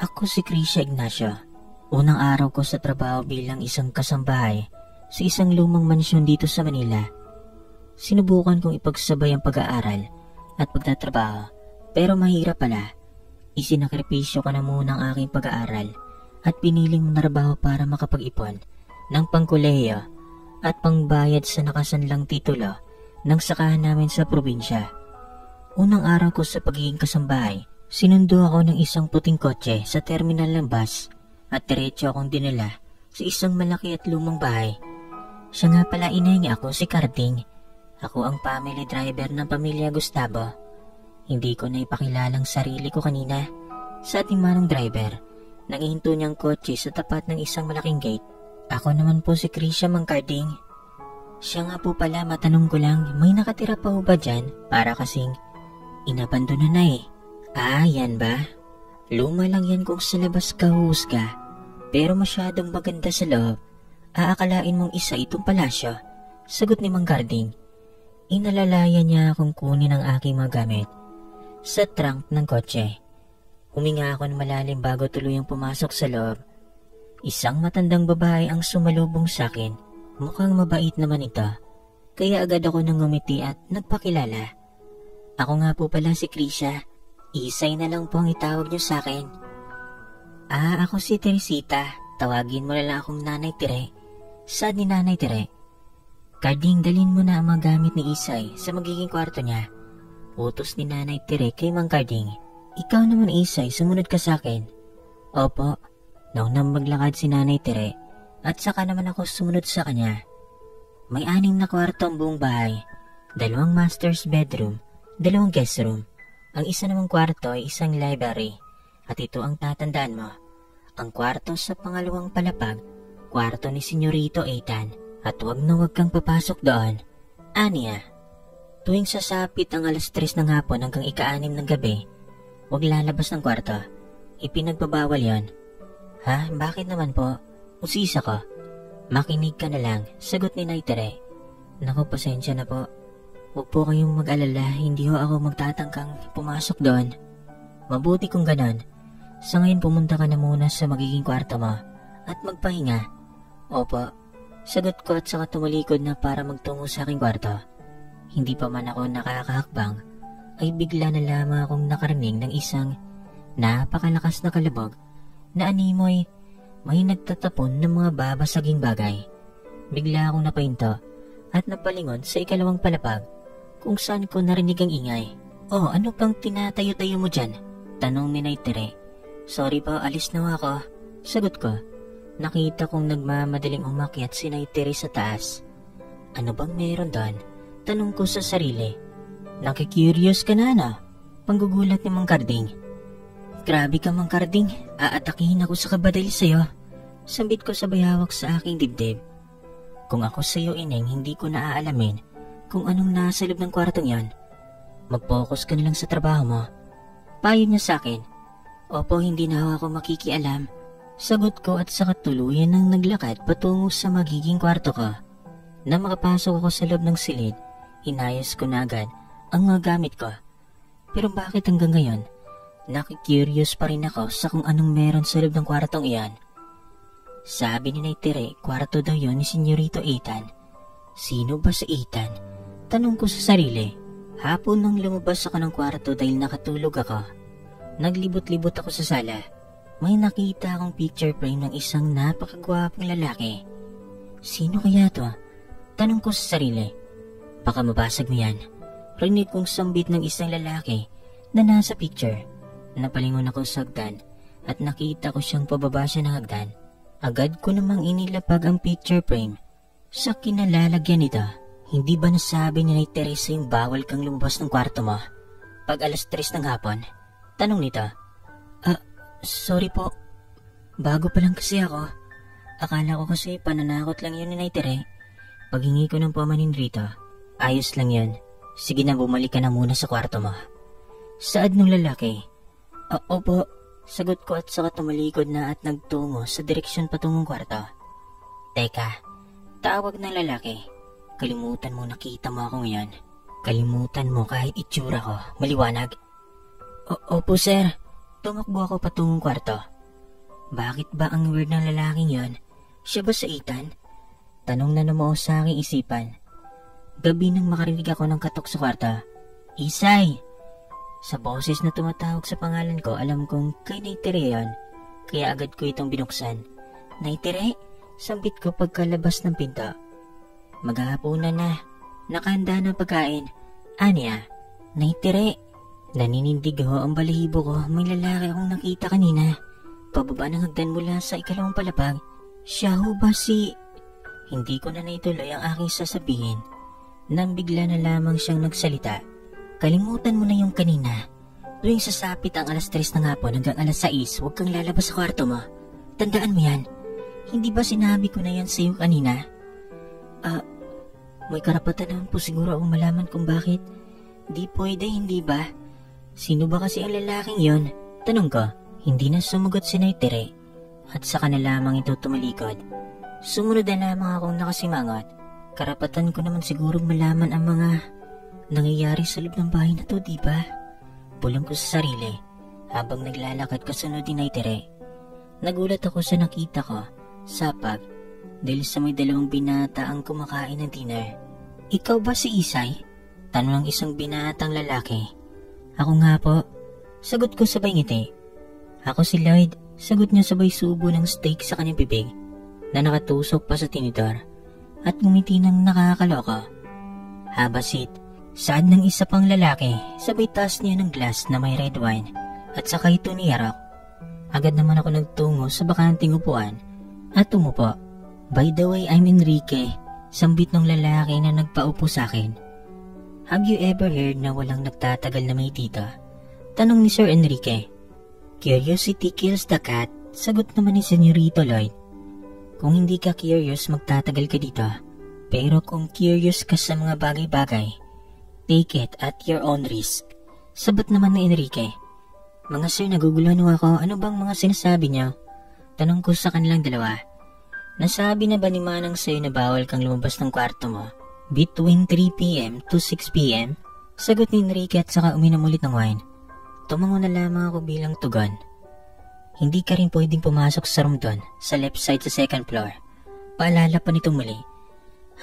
Ako si Krisha Ignacio. Unang araw ko sa trabaho bilang isang kasambahay sa isang lumang mansyon dito sa Manila. Sinubukan kong ipagsabay ang pag-aaral at pagtatrabaho, pero mahirap pala. Isinakripisyo ko na muna ang aking pag-aaral at piniling manarbaho para makapag-ipon ng pangkolehiyo at pangbayad sa nakasanlang titulo ng sakahan namin sa probinsya. Unang araw ko sa pagiging kasambahay, sinundo ako ng isang puting kotse sa terminal ng bus at diretso akong dinala sa isang malaki at lumang bahay. Siya nga pala inay niya ako, si Carding. Ako ang family driver ng pamilya Gustavo. Hindi ko na ipakilalang sarili ko kanina sa ating manong driver. Nangihinto niyang kotse sa tapat ng isang malaking gate. Ako naman po si Krisha, Mang Carding. Siya nga po pala, matanong ko lang, may nakatira pa ho ba dyan? Para kasing inabandona na eh. Ah, yan ba? Luma lang yan kung sa labas ka husga. Pero masyadong maganda sa loob. Aakalain mong isa itong palasyo. Sagot ni Mang Carding. Inalalaya niya akong kunin ang aking mga gamit sa trunk ng kotse. Huminga ako ng malalim bago tuluyang pumasok sa loob. Isang matandang babae ang sumalubong sa akin. Mukhang mabait naman ito. Kaya agad ako nang ngumiti at nagpakilala. Ako nga po pala si Krisha. Isay na lang po ang itawag niyo sa akin. Ah, ako si Teresita. Tawagin mo na lang akong Nanay Tere. Saan ni Nanay Tere? Carding, dalhin mo na ang mga gamit ni Isay sa magiging kwarto niya. Utos ni Nanay Tere kay Mang Carding. Ikaw naman, Isay, sumunod ka sa akin. Opo. Naunang maglakad si Nanay Tere at saka naman ako sumunod sa kanya. May 6 na kwarto ang buong bahay. 2 master's bedroom, 2 guest room. Ang isa namang kwarto ay isang library. At ito ang tatandaan mo. Ang kwarto sa pangalawang palapag, kwarto ni Senyorito Ethan. At wag na wag kang papasok doon. Aniya, tuwing sasapit ang 3:00 ng hapon hanggang 6:00 ng gabi, wag lalabas ng kwarto. Ipinagbabawal yon. Ha? Bakit naman po? Usisa ko. Makinig ka na lang, sagot ni Nay Tere. Naku, pasensya na po. Huwag po kayong mag-alala, hindi ho ako magtatangkang pumasok doon. Mabuti kung ganon. Sa ngayon pumunta ka na muna sa magiging kwarto mo at magpahinga. Opo, sagot ko at saka tumalikod na para magtungo sa aking kwarto. Hindi pa man ako nakakahakbang, ay bigla na lamang akong nakarinig ng isang napakalakas na kalabog na animoy may nagtatapon ng mga babasaging bagay. Bigla akong napahinto at napalingon sa ikalawang palapag kung saan ko narinig ang ingay. Oh, ano pang tinatayo-tayo mo dyan? Tanong ni Nay Tere. Sorry po, alis na ako. Sagot ko. Nakita kong nagmamadaling umakyat si Nay Tere sa taas. Ano bang meron doon? Tanong ko sa sarili. Nakikurious ka na, no? Panggugulat ni Mang Carding. Grabe ka, Mang Carding. Aatakihin ako sa kabadal sa'yo. Sambit ko sabay hawak sa aking dibdib. Kung ako sa'yo, Ineng, hindi ko naaalamin kung anong nasa loob ng kwartong yan. Mag-focus ka na lang sa trabaho mo. Payo niya sa akin. Opo, hindi na ako makikialam. Sagot ko at saka tuluyan nang naglakad patungo sa magiging kwarto ko. Na makapasok ako sa loob ng silid, inayos ko na agad ang mga gamit ko. Pero bakit hanggang ngayon, nakikurious pa rin ako sa kung anong meron sa loob ng kwartong iyan. Sabi ni Nay Tere, kwarto daw yon ni Senyorito Ethan. Sino ba si Ethan? Tanong ko sa sarili. Hapon nang lumabas ako ng kwarto dahil nakatulog ako. Naglibot-libot ako sa sala. May nakita akong picture frame ng isang napakagwapong lalaki. Sino kaya to? Tanong ko sa sarili. Baka mabasag mo yan. Rinig kong sambit ng isang lalaki na nasa picture. Napalingon ako sa hagdan at nakita ko siyang pababa siya ng hagdan. Agad ko namang inilapag ang picture frame sa kinalalagyan nito. Hindi ba nasabi ni Nay Teresa yung bawal kang lumabas ng kwarto mo pag 3:00 ng hapon? Tanong nito. Sorry po. Bago pa lang kasi ako. Akala ko kasi pananakot lang yun ni Nay Tere. Paghingi ko ng pamanin rito, ayos lang yun. Sige na, bumalik ka na muna sa kwarto mo. Saad nung lalaki. Opo, sagot ko at saka tumalikod na at nagtungo sa direksyon patungong kwarto. Teka, tawag ng lalaki. Kalimutan mo nakita mo ako ngayon. Kalimutan mo kahit itsura ko, maliwanag. Opo sir, Tumakbo ako patungong kwarto. Bakit ba ang weird ng lalaking yon? Siya ba sa Ethan? Tanong na numuo sa aking isipan. Gabi nang makarinig ako ng katok sa kwarto. Isay! Sa boses na tumatawag sa pangalan ko, alam kong kay Naitere yon. Kaya agad ko itong binuksan. Naitere? Sambit ko pagkalabas ng pinto. Maghahaponan na. Nakahanda ng pagkain. Anya? Naitere? Naninindig ho ang balahibo ko. May lalaki akong nakita kanina. Pababa ng hagdan mula sa ikalawang palapag. Siya ho ba si... Hindi ko na naituloy ang aking sasabihin. Nang bigla na lamang siyang nagsalita. Kalimutan mo na yung kanina. Tuwing sasapit ang alas 3 ng hapon hanggang alas 6, huwag kang lalabas sa kwarto mo. Tandaan mo yan. Hindi ba sinabi ko na yan sa iyo kanina? May karapatan naman po siguro akong malaman kung bakit. Di pwede, hindi ba? Sino ba kasi ang lalaking yon? Tanong ko. Hindi na sumagot si Naitere. At saka na lamang ito tumalikod. Sumunod na lamang akong nakasimangot. Karapatan ko naman sigurong malaman ang mga nangyayari sa loob ng bahay na to, di ba? Bulong ko sa sarili habang naglalakad kasunod ni Naitere. Nagulat ako sa nakita ko, sapag, dahil sa may dalawang binata ang kumakain ng dinner. Ikaw ba si Isay? Tanong ng isang binatang lalaki. Ako nga po. Sagot ko sabay ngiti. Ako si Lloyd. Sagot niya sabay subo ng steak sa kanyang bibig na nakatusok pa sa tinidor at ngumiti ng nakakaloko. Habasit, saad ng isa pang lalaki, sabay taas niya ng glass na may red wine at saka ito niyarok. Agad naman ako nagtungo sa bakanting upuan at umupo. By the way, I'm Enrique, sambit ng lalaki na nagpaupo sa akin. Have you ever heard na walang nagtatagal na may tita? Tanong ni Sir Enrique. Curiosity kills the cat, sagot naman ni Senyorito Lloyd. Kung hindi ka curious, magtatagal ka dito. Pero kung curious ka sa mga bagay-bagay, take it at your own risk. Sabat naman ni Enrique. Mga sir, naguguluhan ako. Ano bang mga sinasabi niyo? Tanong ko sa kanilang dalawa. Nasabi na ba ni Manang sa'yo na bawal kang lumabas ng kwarto mo between 3 p.m. to 6 p.m.? Sagot ni Enrique at saka uminom ulit ng wine. Tumango na lamang ako bilang tugon. Hindi ka rin pwedeng pumasok sa room doon, sa left side sa second floor. Paalala pa nitong muli.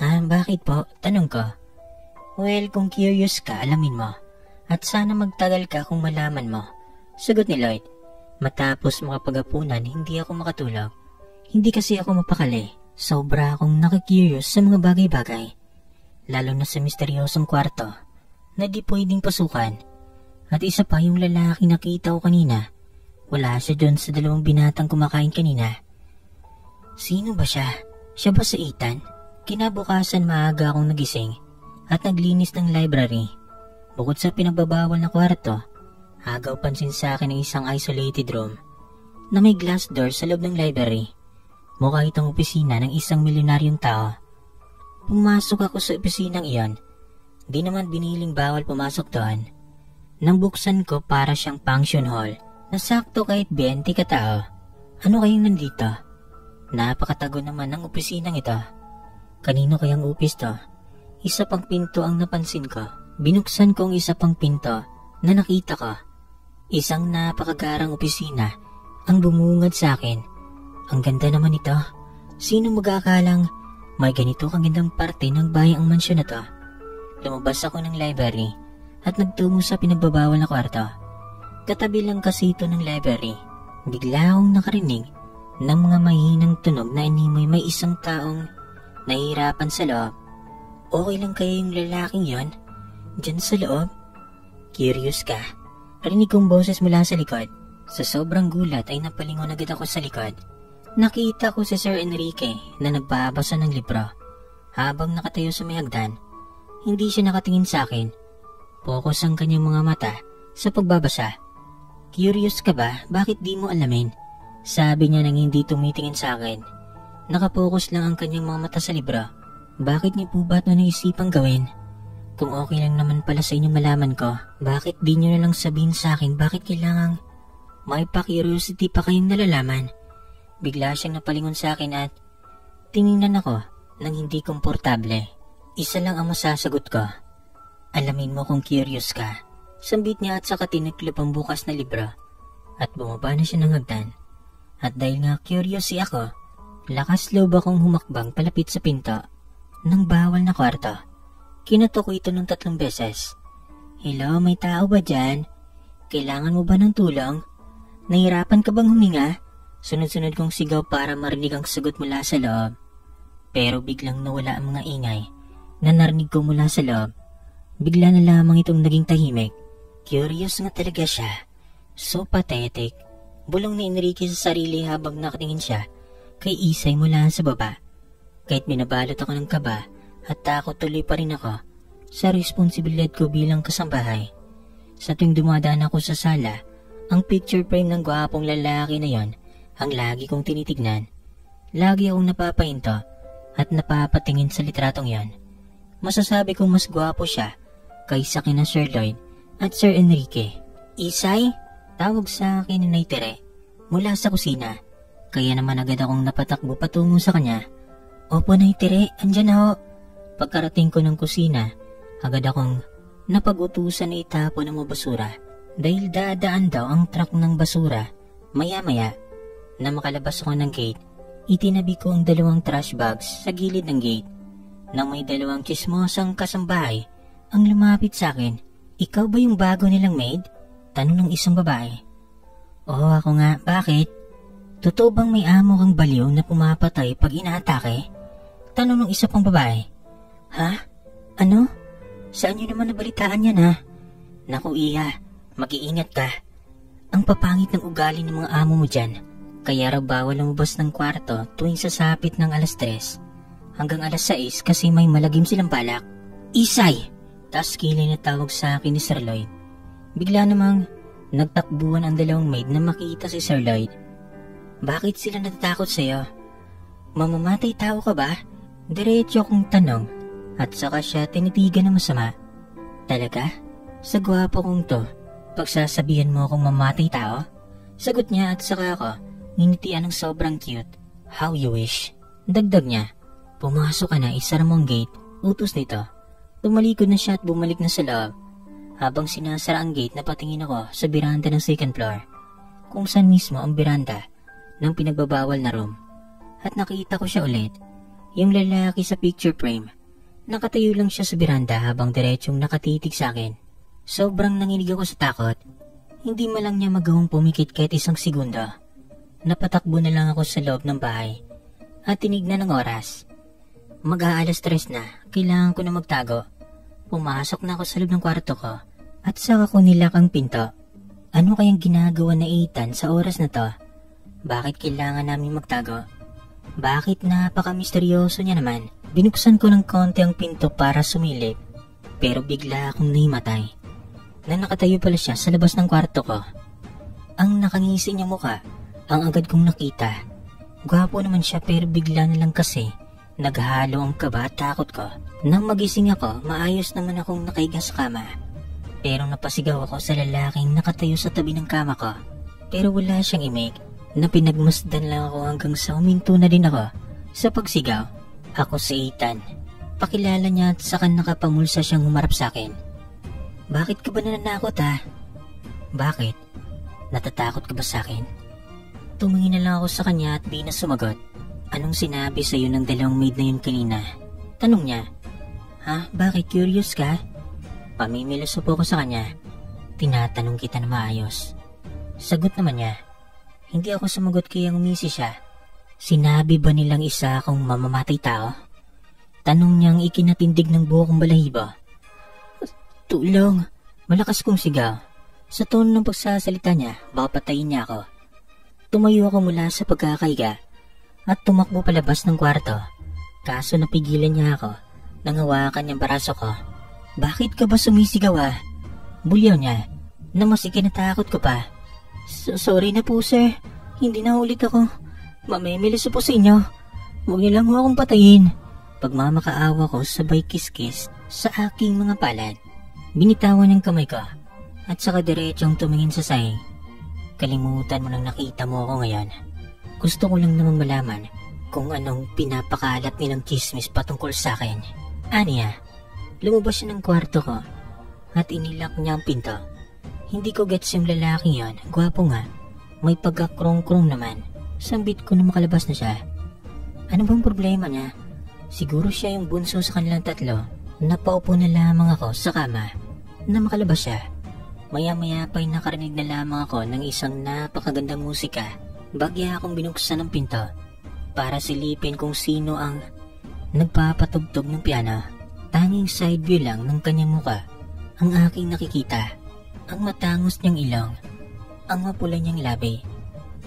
Ha, bakit po? Tanong ko. Well, kung curious ka, alamin mo. At sana magtagal ka kung malaman mo. Sagot ni Lloyd. Matapos makapaghapunan, hindi ako makatulog. Hindi kasi ako mapakali. Sobra akong nakakurious sa mga bagay-bagay. Lalo na sa misteryosong kwarto na di pwedeng pasukan. At isa pa yung lalaki nakita ko kanina. Wala siya dun sa dalawang binatang kumakain kanina. Sino ba siya? Siya ba sa Ethan? Kinabukasan maaga akong nagising at naglinis ng library. Bukod sa pinagbabawal na kwarto, agaw pansin sa akin ang isang isolated room na may glass door sa loob ng library. Mukha itong opisina ng isang milyonaryong tao. Pumasok ako sa opisinang iyon. Di naman biniling bawal pumasok doon. Nang buksan ko para siyang function hall na sakto kahit 20 katao. Ano kayong nandito? Napakatago naman ng opisinang ito. Kanino kayang upis to? Isa pang pinto ang napansin ko. Binuksan ko ang isa pang pinto na nakita ko. Isang napakagarang opisina ang bumungad sa akin. Ang ganda naman ito. Sino mag-aakalang may ganito kagandang parte ng bayang mansyon na to? Lumabas ako ng library at nagtungo sa pinagbabawal na kwarto. Katabi lang kasi ito ng library. Bigla akong nakarinig ng mga mahinang tunog na animoy may isang taong nahihirapan sa loob. Okay lang kaya yung lalaking yon? Diyan sa loob? Curious ka? Rinig kong boses mula sa likod. Sa sobrang gulat ay napalingon agad ako sa likod. Nakita ko si Sir Enrique na nagbabasa ng libro. Habang nakatayo sa may hagdan, hindi siya nakatingin sa akin. Focus ang kanyang mga mata sa pagbabasa. Curious ka ba? Bakit di mo alamin? Sabi niya nang hindi tumitingin sa akin. Nakapokus lang ang kanyang mga mata sa libro. Bakit niyo po ba ito naisipang gawin? Kung okay lang naman pala sa inyo malaman ko, bakit di niyo na lang sabihin sa akin bakit kailangang may pa-curiosity pa kayong nalalaman? Bigla siyang napalingon sa akin at tiningnan ako nang hindi komportable. Isa lang ang masasagot ko. Alamin mo kung curious ka. Sambit niya at saka tiniklop ang bukas na libro. at bumaba na siya ng hagdan. At dahil nga curious ako, lakas loob akong humakbang palapit sa pinto ng bawal na kwarto. Kinatok ko ito ng 3 beses. Hello, may tao ba dyan? Kailangan mo ba ng tulong? Nahirapan ka bang huminga? Sunod-sunod kong sigaw para marinig ang sagot mula sa loob. Pero biglang nawala ang mga ingay na narinig ko mula sa loob. Bigla na lamang itong naging tahimik. Curious nga talaga siya. So pathetic. Bulong ni Enrique sa sarili habang nakatingin siya kay Isay mula sa baba. Kahit binabalot ako ng kaba at takot, tuloy pa rin ako sa responsibilidad ko bilang kasambahay. Sa tuwing dumadaan ako sa sala, ang picture frame ng gwapong lalaki na yon ang lagi kong tinitignan. Lagi akong napapahinto at napapatingin sa litratong yon. Masasabi kong mas gwapo siya kaysa kina Sir Lloyd at Sir Enrique. Isay? Tawag sa akin ni Naitere mula sa kusina. Kaya naman agad akong napatakbo patungo sa kanya. Opo Naitere, andyan ako. Pagkarating ko ng kusina, agad akong napag-utusan na itapon ng mga basura dahil dadaan daw ang truck ng basura. Maya-maya, na makalabas ako ng gate, itinabi ko ang 2 trash bags sa gilid ng gate. Nang may 2 chismosang kasambahay ang lumapit sa akin. Ikaw ba yung bago nilang maid? Tanong ng isang babae. Oo, ako nga. Bakit? Totoo bang may amo kang baliw na pumapatay pag inaatake? Tanong ng isa pang babae. Ha? Ano? Saan nyo naman nabalitaan yan ha? Naku Iha, mag-iingat ka. Ang papangit ng ugali ng mga amo mo dyan. Kaya raw bawal lumabas ng kwarto tuwing sasapit ng 3 hanggang 6 kasi may malagim silang balak. Isay! Tas kilay na tawag sa akin ni Sir Lloyd. Bigla namang nagtakbuhan ang 2 maid na makita si Sir Lloyd. Bakit sila natatakot sa'yo? Mamamatay tao ka ba? Diretso kong tanong at saka siya tinitigan na masama. Talaga? Sa gwapo kong to, pagsasabihan mo akong mamatay tao? Sagot niya at saka ako, nginitian ng sobrang cute. How you wish. Dagdag niya, pumasok ka na, isara mo ang gate. Utos nito. Tumalikod na siya at bumalik na sa loob. Habang sinasara ang gate, napatingin ako sa biranda ng 2nd floor, kung saan mismo ang biranda ng pinagbabawal na room. At nakita ko siya ulit, yung lalaki sa picture frame. Nakatayo lang siya sa biranda habang diretsong nakatitig sa akin. Sobrang nanginig ako sa takot. Hindi man lang niya magawang pumikit kahit 1 segundo. Napatakbo na lang ako sa loob ng bahay at tinignan ng oras. Mag-aalas 3 na, kailangan ko na magtago. Pumasok na ako sa loob ng kwarto ko at saka ko nilak ang pinto. Ano kayang ginagawa na Ethan sa oras na to? Bakit kailangan namin magtago? Bakit napaka-misteryoso niya naman? Binuksan ko ng konti ang pinto para sumilip, pero bigla akong nahimatay. Na nakatayo pala siya sa labas ng kwarto ko. Ang nakangisi niyang muka, ang agad kong nakita. Gwapo naman siya pero bigla na lang kasi naghalo ang kaba at takot ko. Nang magising ako, maayos naman akong nakahiga sa kama. Pero napasigaw ako sa lalaking nakatayo sa tabi ng kama ko. Pero wala siyang imik, na pinagmasdan lang ako hanggang sa huminto na din ako sa pagsigaw. Ako si Ethan. Pakilala niya at saka nakapamulsa siyang humarap sa akin. Bakit ka ba nananakot ha? Bakit? Natatakot ka ba sa akin? Tumingin na lang ako sa kanya at di na sumagot. Anong sinabi sa'yo ng 2 maid na yun kanina? Tanong niya. Ha? Bakit? Curious ka? Pamimilos po ko sa kanya. Tinatanong kita na maayos. Sagot naman niya. Hindi ako sumagot kaya umisi siya. Sinabi ba nilang isa akong mamamatay tao? Tanong niyang ikinatindig ng buhok kong balahibo. Tulong! Malakas kong sigaw. Sa tono ng pagsasalita niya, baka patayin niya ako. Tumayo ako mula sa pagkakahiga at tumakbo palabas ng kwarto. Kaso napigilan niya ako nang hawakan niyang baraso ko. Bakit ka ba sumisigaw ha? Bulyaw niya na mas ikinatakot ko pa. Sorry na po sir, hindi na ulit ako. Mamimilis po sa inyo. Huwag niyo lang akong patayin. Pagmamakaawa ko sabay kiskis sa aking mga palad. Binitawan ng kamay ko at saka diretsong tumingin sa sahig. Kalimutan mo nang nakita mo ako ngayon. Gusto ko lang namang malaman kung anong pinapakalat nilang chismis patungkol sa akin. Aniya, lumabas siya ng kwarto ko at inilak niya ang pinto. Hindi ko gets yung lalaking yon, gwapo nga, May pagkakrong-krong naman. Sambit ko na makalabas na siya. Ano bang problema niya? Siguro siya yung bunso sa kanilang tatlo. Napaupo na lamang ako sa kama na makalabas siya. Maya-maya pa'y nakarinig na lamang ako ng isang napakagandang musika. Bagya akong binuksan ng pinto para silipin kung sino ang nagpapatugtog ng piano. Tanging side view lang ng kanyang muka ang aking nakikita. Ang matangos niyang ilong, ang mapula niyang labi,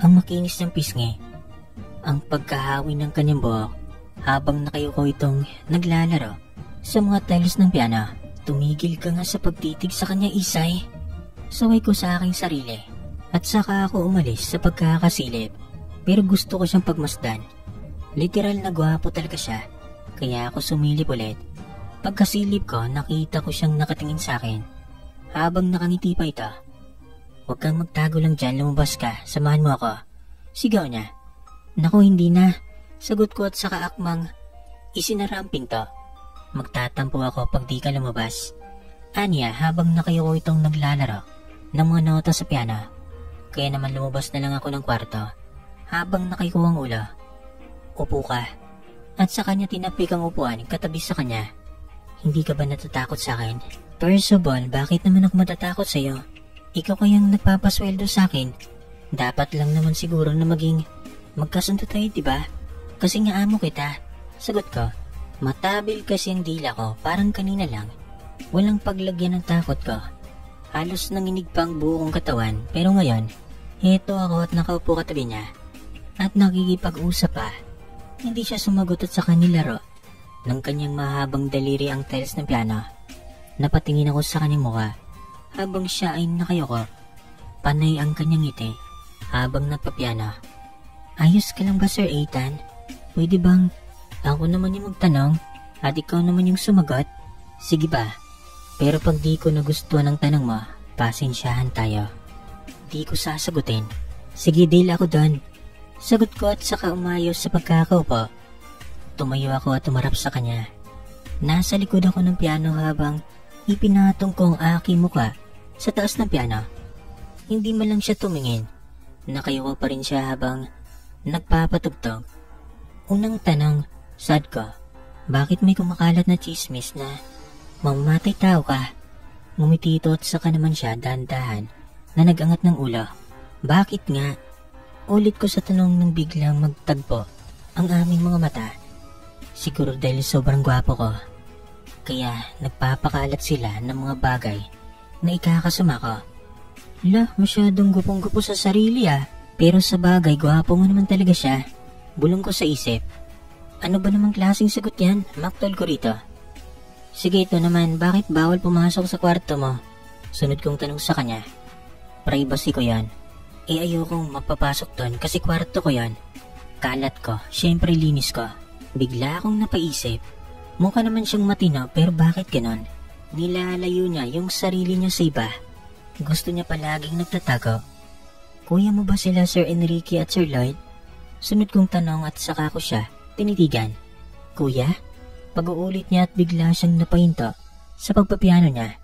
ang makinis niyang pisngi, ang pagkahawi ng kanyang buhok habang nakayuko itong naglalaro sa mga tiles ng piano. Tumigil ka nga sa pagtitig sa kanya, Isay. Saway ko sa aking sarili at saka ako umalis sa pagkakasilip. Pero gusto ko siyang pagmasdan. Literal na gwapo talaga siya, kaya ako sumilip ulit. Pagkasilip ko, nakita ko siyang nakatingin sa akin. Habang nakangiti pa ito. Huwag kang magtago lang dyan, lumabas ka, samahan mo ako. Sigaw niya. Naku, hindi na. Sagot ko at saka akmang isinara ang pinto. Magtatampo ako pag di ka lumabas. Anya habang nakayuko itong naglalaro ng mga nota sa piano. Kaya naman lumabas na lang ako ng kwarto habang nakayuko ang ulo. Upo ka. At sa kanya tinapik ang upuan katabi sa kanya. Hindi ka ba natatakot sa akin? First of all, bakit naman ako matatakot sa'yo? Ikaw kayang nagpapasweldo sa akin. Dapat lang naman siguro na maging magkasundo tayo, diba? Kasi nga amo kita. Sagot ko. Matabil kasi ang dila ko, parang kanina lang. Walang paglagyan ng takot ko. Halos nanginig pa ang buo kong katawan, pero ngayon, heto ako at nakaupo katabi niya. At nakikipag-usap pa. Hindi siya sumagot at saka nilaro ng kanyang mahabang daliri ang tiles ng piano. Napatingin ako sa kanyang mukha habang siya ay nakayuko. Panay ang kanyang ngiti habang nagpapiano. Ayos ka lang ba, Sir Ethan? Pwede bang ako naman yung magtanong at ikaw naman yung sumagot? Sige ba? Pero pag di ko nagustuhan ang tanong mo, pasensyahan tayo. Di ko sasagutin. Sige, deal ako doon. Sagot ko at saka umayos sa pagkakaupo. Tumayo ako at tumarap sa kanya. Nasa likod ako ng piano habang ipinatong ko ang aking muka sa taas ng piano. Hindi man lang siya tumingin. Nakayuko pa rin siya habang nagpapatugtog. Unang tanong, sad ko, bakit may kumakalat na chismis na mamamatay tao ka? Ngumiti ito at saka naman siya dahan-dahan na nag-angat ng ulo. Bakit nga? Ulit ko sa tanong nang biglang magtagpo ang aming mga mata. Siguro dahil sobrang gwapo ko. Kaya nagpapakalat sila ng mga bagay na ikakasama ko. La, masyadong gupong-gupo sa sarili ah. Pero sa bagay, gwapo mo naman talaga siya. Bulong ko sa isip. Ano ba namang klaseng sagot yan? Maktol ko rito. Sige, ito naman, bakit bawal pumasok sa kwarto mo? Sunod kong tanong sa kanya. Privacy ko yan. Ayokong mapapasok doon kasi kwarto ko yan. Kalat ko, syempre linis ko. Bigla akong napaisip. Mukha naman siyang matino pero bakit ganon? Nilalayo niya yung sarili niya sa iba. Gusto niya palaging nagtatago. Kuya mo ba sila Sir Enrique at Sir Lloyd? Sunod kong tanong at saka ko siya tinitigan. Kuya? Pag-uulit niya at bigla siyang napahinto sa pagpapiano niya.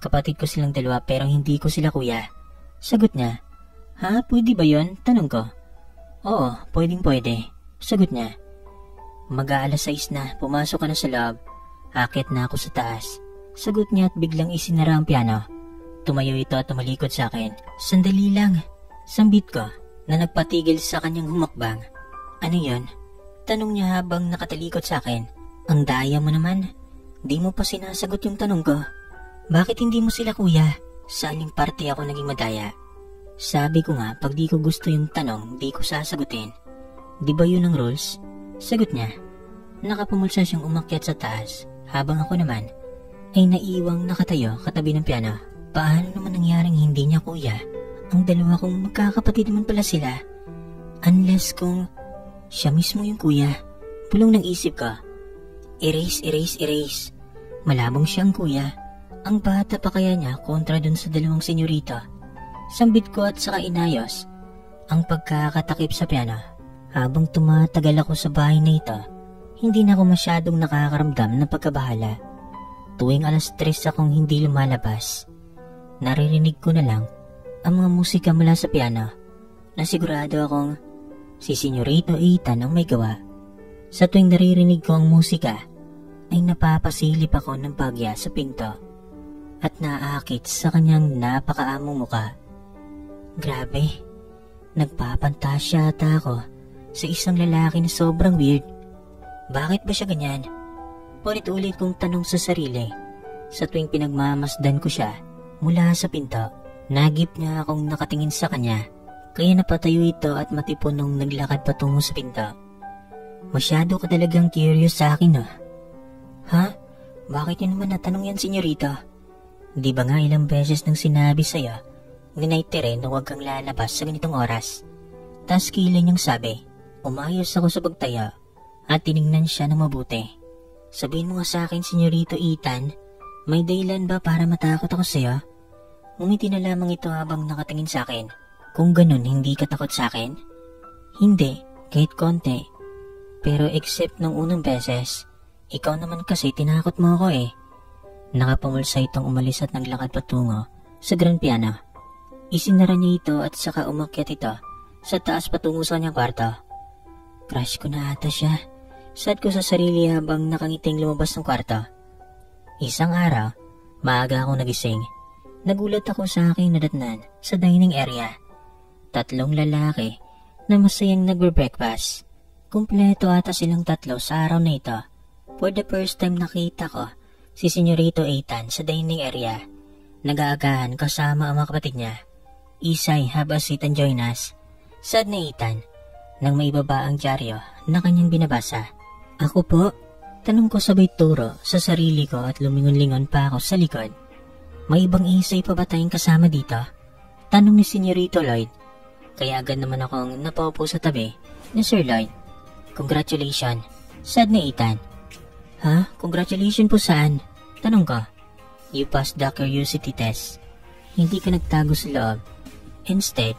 Kapatid ko silang dalawa pero hindi ko sila kuya. Sagot niya. Ha? Pwede ba yun? Tanong ko. Oo, pwedeng-pwede. Sagot niya. Mag-aalas 6 na, pumasok ka na sa loob. Akit na ako sa taas. Sagot niya at biglang isinara ang piano. Tumayo ito at tumalikod sa akin. Sandali lang. Sambit ko na nagpatigil sa kanyang humakbang. Ano yon? Tanong niya habang nakatalikod sa akin. Ang daya mo naman. Di mo pa sinasagot yung tanong ko. Bakit hindi mo sila kuya? Saan yung parte ako naging madaya? Sabi ko nga, pag di ko gusto yung tanong, di ko sasagutin. Di ba yun ang rules? Sagot niya. Nakapumulsa siyang umakyat sa taas, habang ako naman ay naiwang nakatayo katabi ng piano. Paano naman nangyaring hindi niya kuya? Ang dalawa kong magkakapatid naman pala sila. Unless kung siya mismo yung kuya. Bulong ng isip ko. Erase, erase, erase. Malabong siyang kuya. Ang bata pa kaya niya kontra dun sa dalawang senyorito. Sambit ko at saka inayos ang pagkakatakip sa piano. Habang tumatagal ako sa bahay na ito, hindi na ako masyadong nakakaramdam ng pagkabahala. Tuwing alas 3 akong hindi lumalabas, naririnig ko na lang ang mga musika mula sa piano Nasigurado akong si Senyorito Ethan ang may gawa. Sa tuwing naririnig ko ang musika, ay napapasilip ako ng bagya sa pinto at naaakit sa kanyang napakaamong muka. Grabe, nagpapantasya ata ako sa isang lalaki na sobrang weird. Bakit ba siya ganyan? Ulit-ulit kong tanong sa sarili sa tuwing pinagmamasdan ko siya mula sa pinto. Nagip niya akong nakatingin sa kanya, kaya napatayo ito at matipon nung naglakad patungo sa pinto. Masyado ka talagang curious sa akin, no? Ha? Bakit yun naman natanong yan, senyorita? Di ba nga ilang beses nang sinabi sa'yo ni Naitere na huwag kang lalabas sa ganitong oras? Tas kilay niyang sabi, umayos ako sa pagtayo at tinignan siya ng mabuti. Sabihin mo nga sa akin, senyorito Ethan, may dahilan ba para matakot ako sa'yo? Ngumiti na lamang ito habang nakatingin sa akin. Kung ganun, hindi ka takot sa akin? Hindi, kahit konti. Pero except nung unang beses, ikaw naman kasi tinakot mo ako eh. Nakapamulsa itong umalis at naglakad patungo sa grand piano. Isinara niya ito at saka umakyat ito sa taas patungo sa kanyang kwarto. Crush ko na ata siya. Sad ko sa sarili habang nakangiting lumabas ng kwarto. Isang araw, maaga akong nagising. Nagulat ako sa aking nadatnan sa dining area. 3 lalaki na masayang nagbe-breakfast. Kumpleto ata silang 3 sa araw na ito. For the first time nakita ko si Senyorito Ethan sa dining area. Nag-aagahan kasama ang mga kapatid niya. Isay, have a seat and join us. Sad na Ethan nang maibaba ang dyaryo na kanyang binabasa. Ako po? Tanong ko sabay turo sa sarili ko at lumingon-lingon pa ako sa likod. May ibang Isay pa ba tayong kasama dito? Tanong ni Senyorito Lloyd. Kaya agad naman akong napaupo sa tabi ni Sir Lloyd. Congratulations. Sad na Ethan. Ha? Congratulations po saan? Tanong ko. You passed the curiosity test. Hindi ka nagtago sa loob. Instead,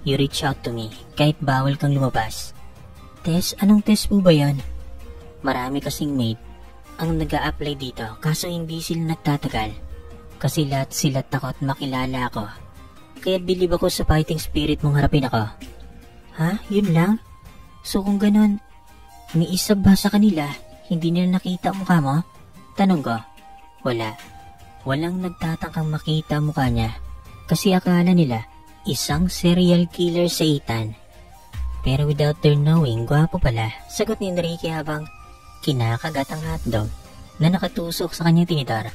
you reach out to me kahit bawal kang lumabas. Test? Anong test po ba yan? Marami kasing maid ang nag-a-apply dito kaso hindi sila nagtatagal. Kasi lahat sila takot makilala ako. Kaya bilib ako sa fighting spirit mong harapin ako. Ha? Yun lang? So kung ganun, ni isa ba sa kanila, hindi nila nakita mukha mo? Tanong ko. Wala. Walang nagtatangkang makita mukha niya. Kasi akala nila, isang serial killer sa Ethan. Pero without their knowing, gwapo pala. Sagot ni Enrique habang kinakagat ang hotdog na nakatusok sa kanyang tinidor.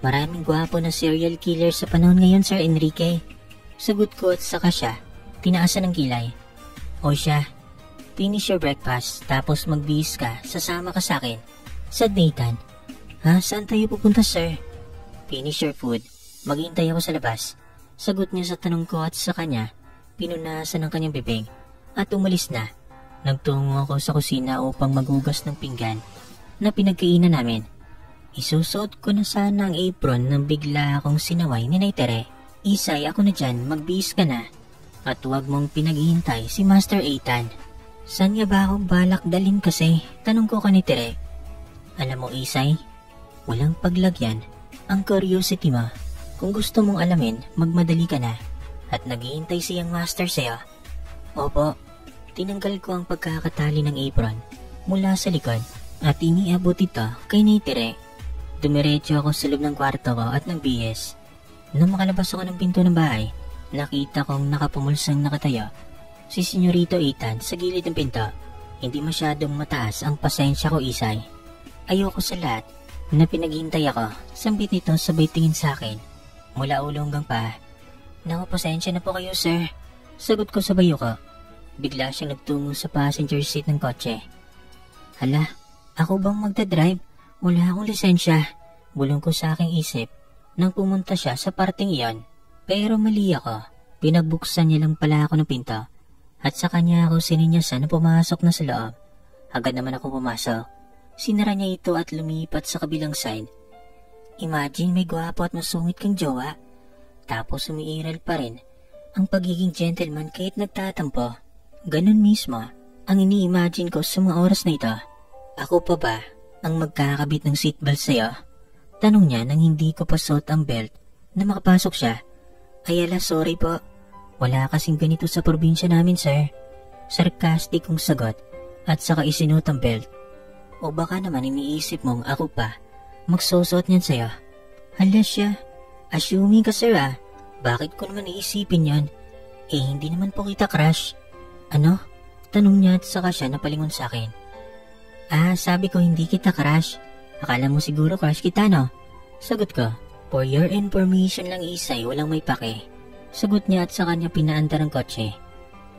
Maraming gwapo na serial killer sa panahon ngayon, Sir Enrique. Sagot ko at saka siya, tinaasan ng kilay. O siya, finish your breakfast tapos magbihis ka, sasama ka sa akin. Sad Nathan. Ha? Saan tayo pupunta, sir? Finish your food. Maghihintay ako sa labas. Sagot niya sa tanong ko at sa kanya, pinunasan ng kanyang bibig at umalis na. Nagtungo ako sa kusina upang maghugas ng pinggan na pinagkainan namin. Isusuot ko na sana ang apron nang bigla akong sinaway ni Naitere. Isay, ako na dyan, magbihis ka na. At huwag mong pinaghihintay si Master Ethan. Saan nga ba akong balak dalhin kasi? Tanong ko ni Tere. Alam mo Isay, walang paglagyan ang curiosity mo. Kung gusto mong alamin, magmadali ka na. At naghihintay siyang master sa'yo. Opo, tinanggal ko ang pagkakatali ng apron mula sa likod at iniabot ito kay Tere. Dumiretso ako sa loob ng kwarto ko at nagbihis. Nang makalabas ako ng pinto ng bahay, nakita kong nakapumulsang nakatayo si Senyorito Ethan sa gilid ng pinto. Hindi masyadong mataas ang pasensya ko, Isay. Ayoko sa lahat na pinaghintay ako. Sambit nito sabay tingin sa akin mula ulo hanggang paa. Naku, pasensya na po kayo, sir. Sagot ko sabay ko. Bigla siyang nagtungo sa passenger seat ng kotse. Hala, ako bang magdadrive? Wala akong lisensya. Bulong ko sa aking isip nang pumunta siya sa parting iyon. Pero mali ako. Pinagbuksan niya lang pala ako ng pinto. At sa kanya ako sininyasan na pumasok na sa loob. Agad naman ako pumasok. Sinara niya ito at lumipat sa kabilang side. Imagine may gwapo at masungit kang jowa. Tapos umiiral pa rin ang pagiging gentleman kahit nagtatampo. Ganun mismo ang ini-imagine ko sa mga oras na ito. Ako pa ba ang magkakabit ng seatbelt sa'yo? Tanong niya nang hindi ko pa suot ang belt na makapasok siya. Ayala, sorry po. Wala kasing ganito sa probinsya namin, sir. Sarcastic kong sagot at saka isinuot ang belt. O baka naman iniisip mong ako pa magsusot niyan sa'yo. Hala siya, assuming ka sir ah. Bakit ko naman iisipin yon? Eh hindi naman po kita crush. Ano? Tanong niya at saka siya napalingon sa akin. Ah, sabi ko hindi kita crush. Akala mo siguro crush kita no? Sagot ko, for your information lang Isay, walang may pake. Sagot niya at sa kanya pinaandar ang kotse.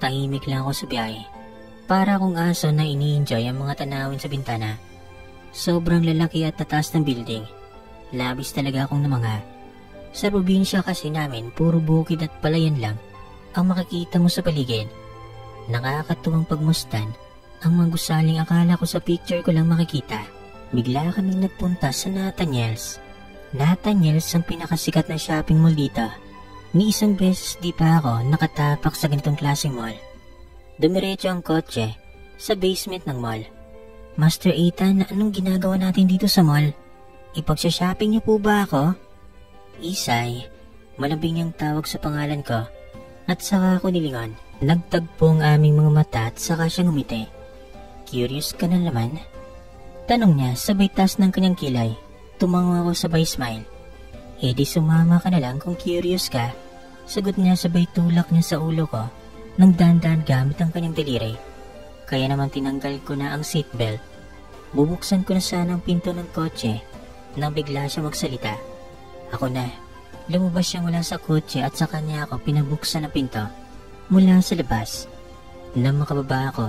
Tahimik lang ako sa biyahe. Para akong aso na ini-enjoy ang mga tanawin sa bintana. Sobrang lalaki at tataas ng building. Labis talaga akong namanga. Sa probinsya kasi namin, puro bukid at palayan lang ang makikita mo sa paligid. Nakakatuwang pagmustan ang mga gusaling akala ko sa picture ko lang makikita. Bigla kaming nagpunta sa Nathaniel's. Nathaniel's ang pinakasikat na shopping mall dito. Ni isang beses di pa ako nakatapak sa ganitong klaseng mall. Dumiretso ang kotse sa basement ng mall. Master Ethan, anong ginagawa natin dito sa mall? Ipagsha-shopping niyo po ba ako? Isay, malambing niyang tawag sa pangalan ko at saka ako nilingon. Nagtagpo ang aming mga mata at saka siya ngumiti. Curious ka na naman? Tanong niya sabay taas ng kanyang kilay. Tumango ako sabay smile. Eh di sumama ka na lang kung curious ka. Sagot niya sabay tulak niya sa ulo ko nang dahan-dahan gamit ang kanyang daliri. Kaya naman tinanggal ko na ang seatbelt. Bubuksan ko na sana ang pinto ng kotse nang bigla siya magsalita. Ako na. Lumabas siya mula sa kotse at sa kanya ako pinabuksan ang pinto. Mula sa labas. Nang makababa ako,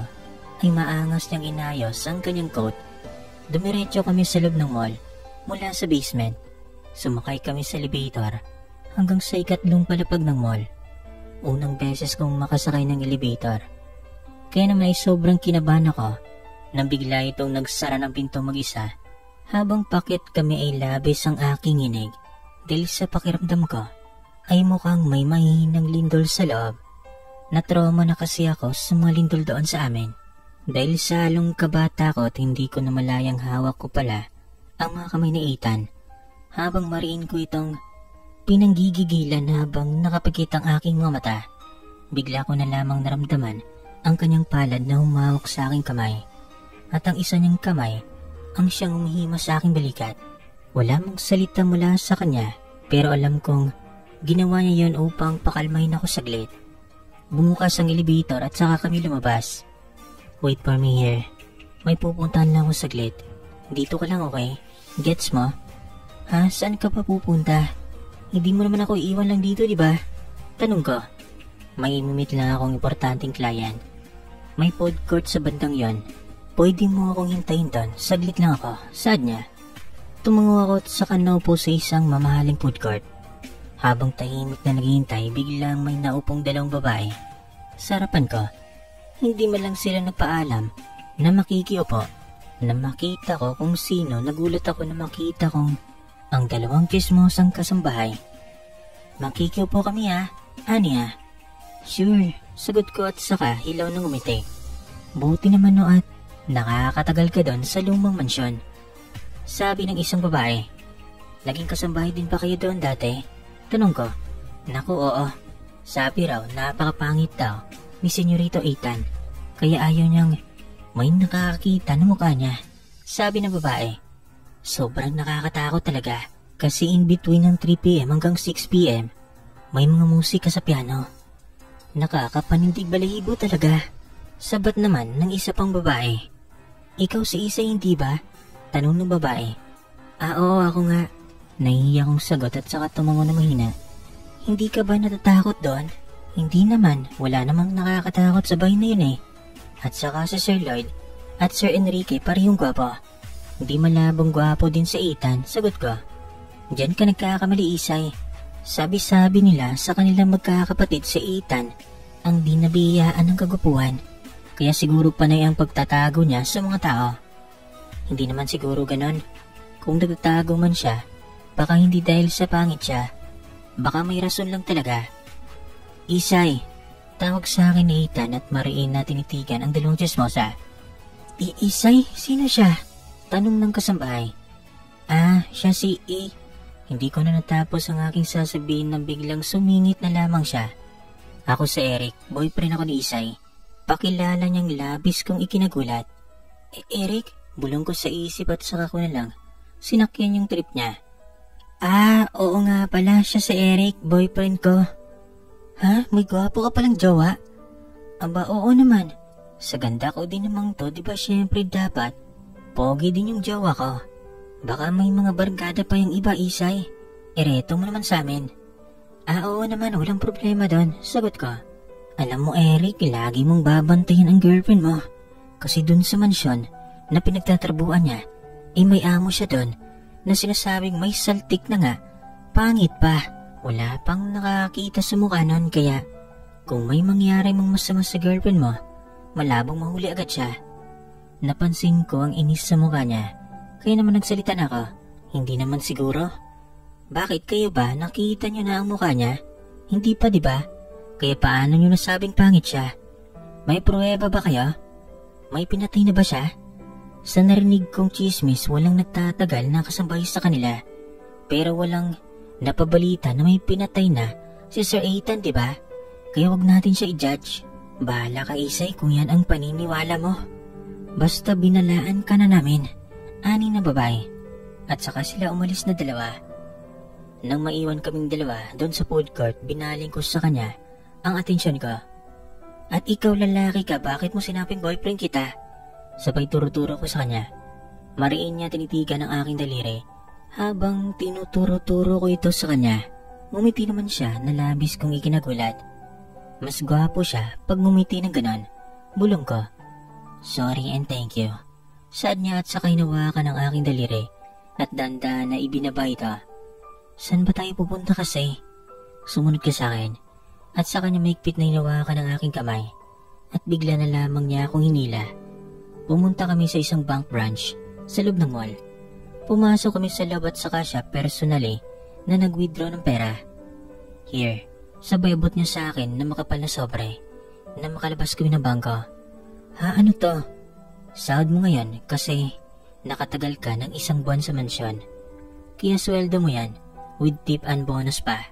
ay maangas niyang inayos ang kanyang coat. Dumiretso kami sa loob ng mall, mula sa basement. Sumakay kami sa elevator hanggang sa ikatlong palapag ng mall. Unang beses kong makasakay ng elevator. Kaya naman ay sobrang kinabahan ako nang bigla itong nagsara ng pinto mag-isa. Habang pakit kami ay labis ang aking inig dahil sa pakiramdam ko ay mukhang may mahihinang lindol sa loob. Natrauma na kasi ako sa mga lindol doon sa amin. Dahil sa halong kabata ko at hindi ko namalayang hawak ko pala ang mga kamay ni Ethan. Habang mariin ko itong pinanggigigilan habang nakapikit ang aking mga mata. Bigla ko na lamang naramdaman ang kanyang palad na humawak sa aking kamay. At ang isa niyang kamay ang siyang umihima sa aking balikat. Wala mong salita mula sa kanya pero alam kong ginawa niya yon upang pakalmahin ako saglit. Bumukas ang elevator at saka kami lumabas. Wait for me here. May pupuntahan lang ako saglit. Dito ka lang, okay? Gets mo? Ha? Saan ka pa pupunta? Hindi mo naman ako iiwan lang dito, di ba? Tanong ko. May imimit lang akong importanteng client. May food court sa bandang yon. Pwede mo akong hintayin doon. Saglit lang ako. Saan niya? Tumango ako at saka naupo sa isang mamahaling food court. Habang tahimik na naghihintay, biglang may naupong dalawang babae sa harapan ko. Hindi man lang sila nagpaalam na makikiupo. Na makita ko kung sino, nagulat ako na makita kong ang dalawang chismosang kasambahay. Makikiupo kami ha, ani ha? Sure, sagot ko at saka hilaw ng umiti. Buti naman no at nakakatagal ka doon sa lumang mansyon. Sabi ng isang babae. Naging kasambahay din ba kayo doon dati? Tanong ko. Naku oo. Sabi raw napakapangit daw ni Senyorito Ethan. Kaya ayaw niyang may nakakakita ng mukha niya. Sabi ng babae. Sobrang nakakatakot talaga. Kasi in between ng 3 p.m. hanggang 6 p.m. may mga musika sa piano. Nakakapanindig balahibo talaga. Sabat naman ng isa pang babae. Ikaw si Isa hindi ba? Tanong ng babae. Oo ako nga. Nahihiya kong sagot at saka tumango na mahina. Hindi ka ba natatakot doon? Hindi naman, wala namang nakakatakot sa bahay na yun eh. At saka si Sir Lloyd at Sir Enrique parehong gwapo. Hindi malabong gwapo din sa Ethan, sagot ko. Diyan ka nagkakamali Isay. Sabi-sabi nila sa kanilang magkakapatid si Ethan ang di nabiyayaan ng kagwapuhan. Kaya siguro panay ang pagtatago niya sa mga tao. Hindi naman siguro ganon. Kung nagtatago man siya, baka hindi dahil sa pangit siya. Baka may rason lang talaga. Isay, tawag sa akin ni Ethan at mariin na tinitigan ang dalawang chismosa. Isay, sino siya? Tanong ng kasambahay. Siya si E. Hindi ko na natapos ang aking sasabihin nang biglang sumingit na lamang siya. Ako si Eric, boyfriend ako ni Isay. Pakilala niyang labis kong ikinagulat. Eric, bulong ko sa isip at saka ko na lang sinakyan yung trip niya. Oo nga pala, siya si Eric, boyfriend ko. Ha? May gwapo ka palang jowa? Aba, oo naman. Sa ganda ko din namang to, di ba syempre dapat pogi din yung jowa ko. Baka may mga barkada pa yung iba, Isay. Ereto mo naman sa amin. Oo naman, walang problema doon. Sagot ko. Alam mo Eric, lagi mong babantayan ang girlfriend mo. Kasi dun sa mansyon na pinagtatrabuhan niya, may amo siya doon na sinasabing may saltik na nga. Pangit pa. Wala pang nakakita sa mukha nun, kaya kung may mangyari mong masama sa girlfriend mo, malabong mahuli agad siya. Napansin ko ang inis sa mukha niya, kaya naman nagsalita na ako. Hindi naman siguro. Bakit kayo ba nakita niyo na ang mukha niya? Hindi pa, di ba? Kaya paano niyo nasabing pangit siya? May pruweba ba kayo? May pinatay na ba siya? Sa narinig kong chismis, walang nagtatagal na kasambay sa kanila. Pero walang napabalita na may pinatay na si Sir Ethan, di ba? Kaya wag natin siya i-judge. Bahala ka, Isay, kung yan ang paniniwala mo. Basta binalaan ka na namin. 6 na babae. At saka sila umalis na 2. Nang maiwan kaming 2 doon sa food court, binaling ko sa kanya ang atensyon ko. At ikaw lalaki ka, bakit mo sinabing boyfriend kita? Sabay turo-turo ko sa kanya. Mariin niya tinitigan ang aking daliri. Habang tinuturo-turo ko ito sa kanya, ngumiti naman siya na labis kong ikinagulat. Mas gwapo siya pag ngumiti ng ganon. Bulong ko. Sorry and thank you. Saad niya at saka hinawakan ang aking daliri at dandan na ibinaba ito. Saan ba tayo pupunta kasi? Sumunod ka sa akin at sa kanya maigpit na hinawakan ang aking kamay at bigla na lamang niya akong hinila. Pumunta kami sa isang bank branch sa loob ng mall. Pumasok kami sa loob at saka siya personally na nag-withdraw ng pera. Here, sabay abot niya sa akin na makapal na sobre na makalabas kami ng bangko. Ha, ano to? Sahod mo ngayon kasi nakatagal ka ng 1 buwan sa mansyon. Kaya sweldo mo yan with tip and bonus pa.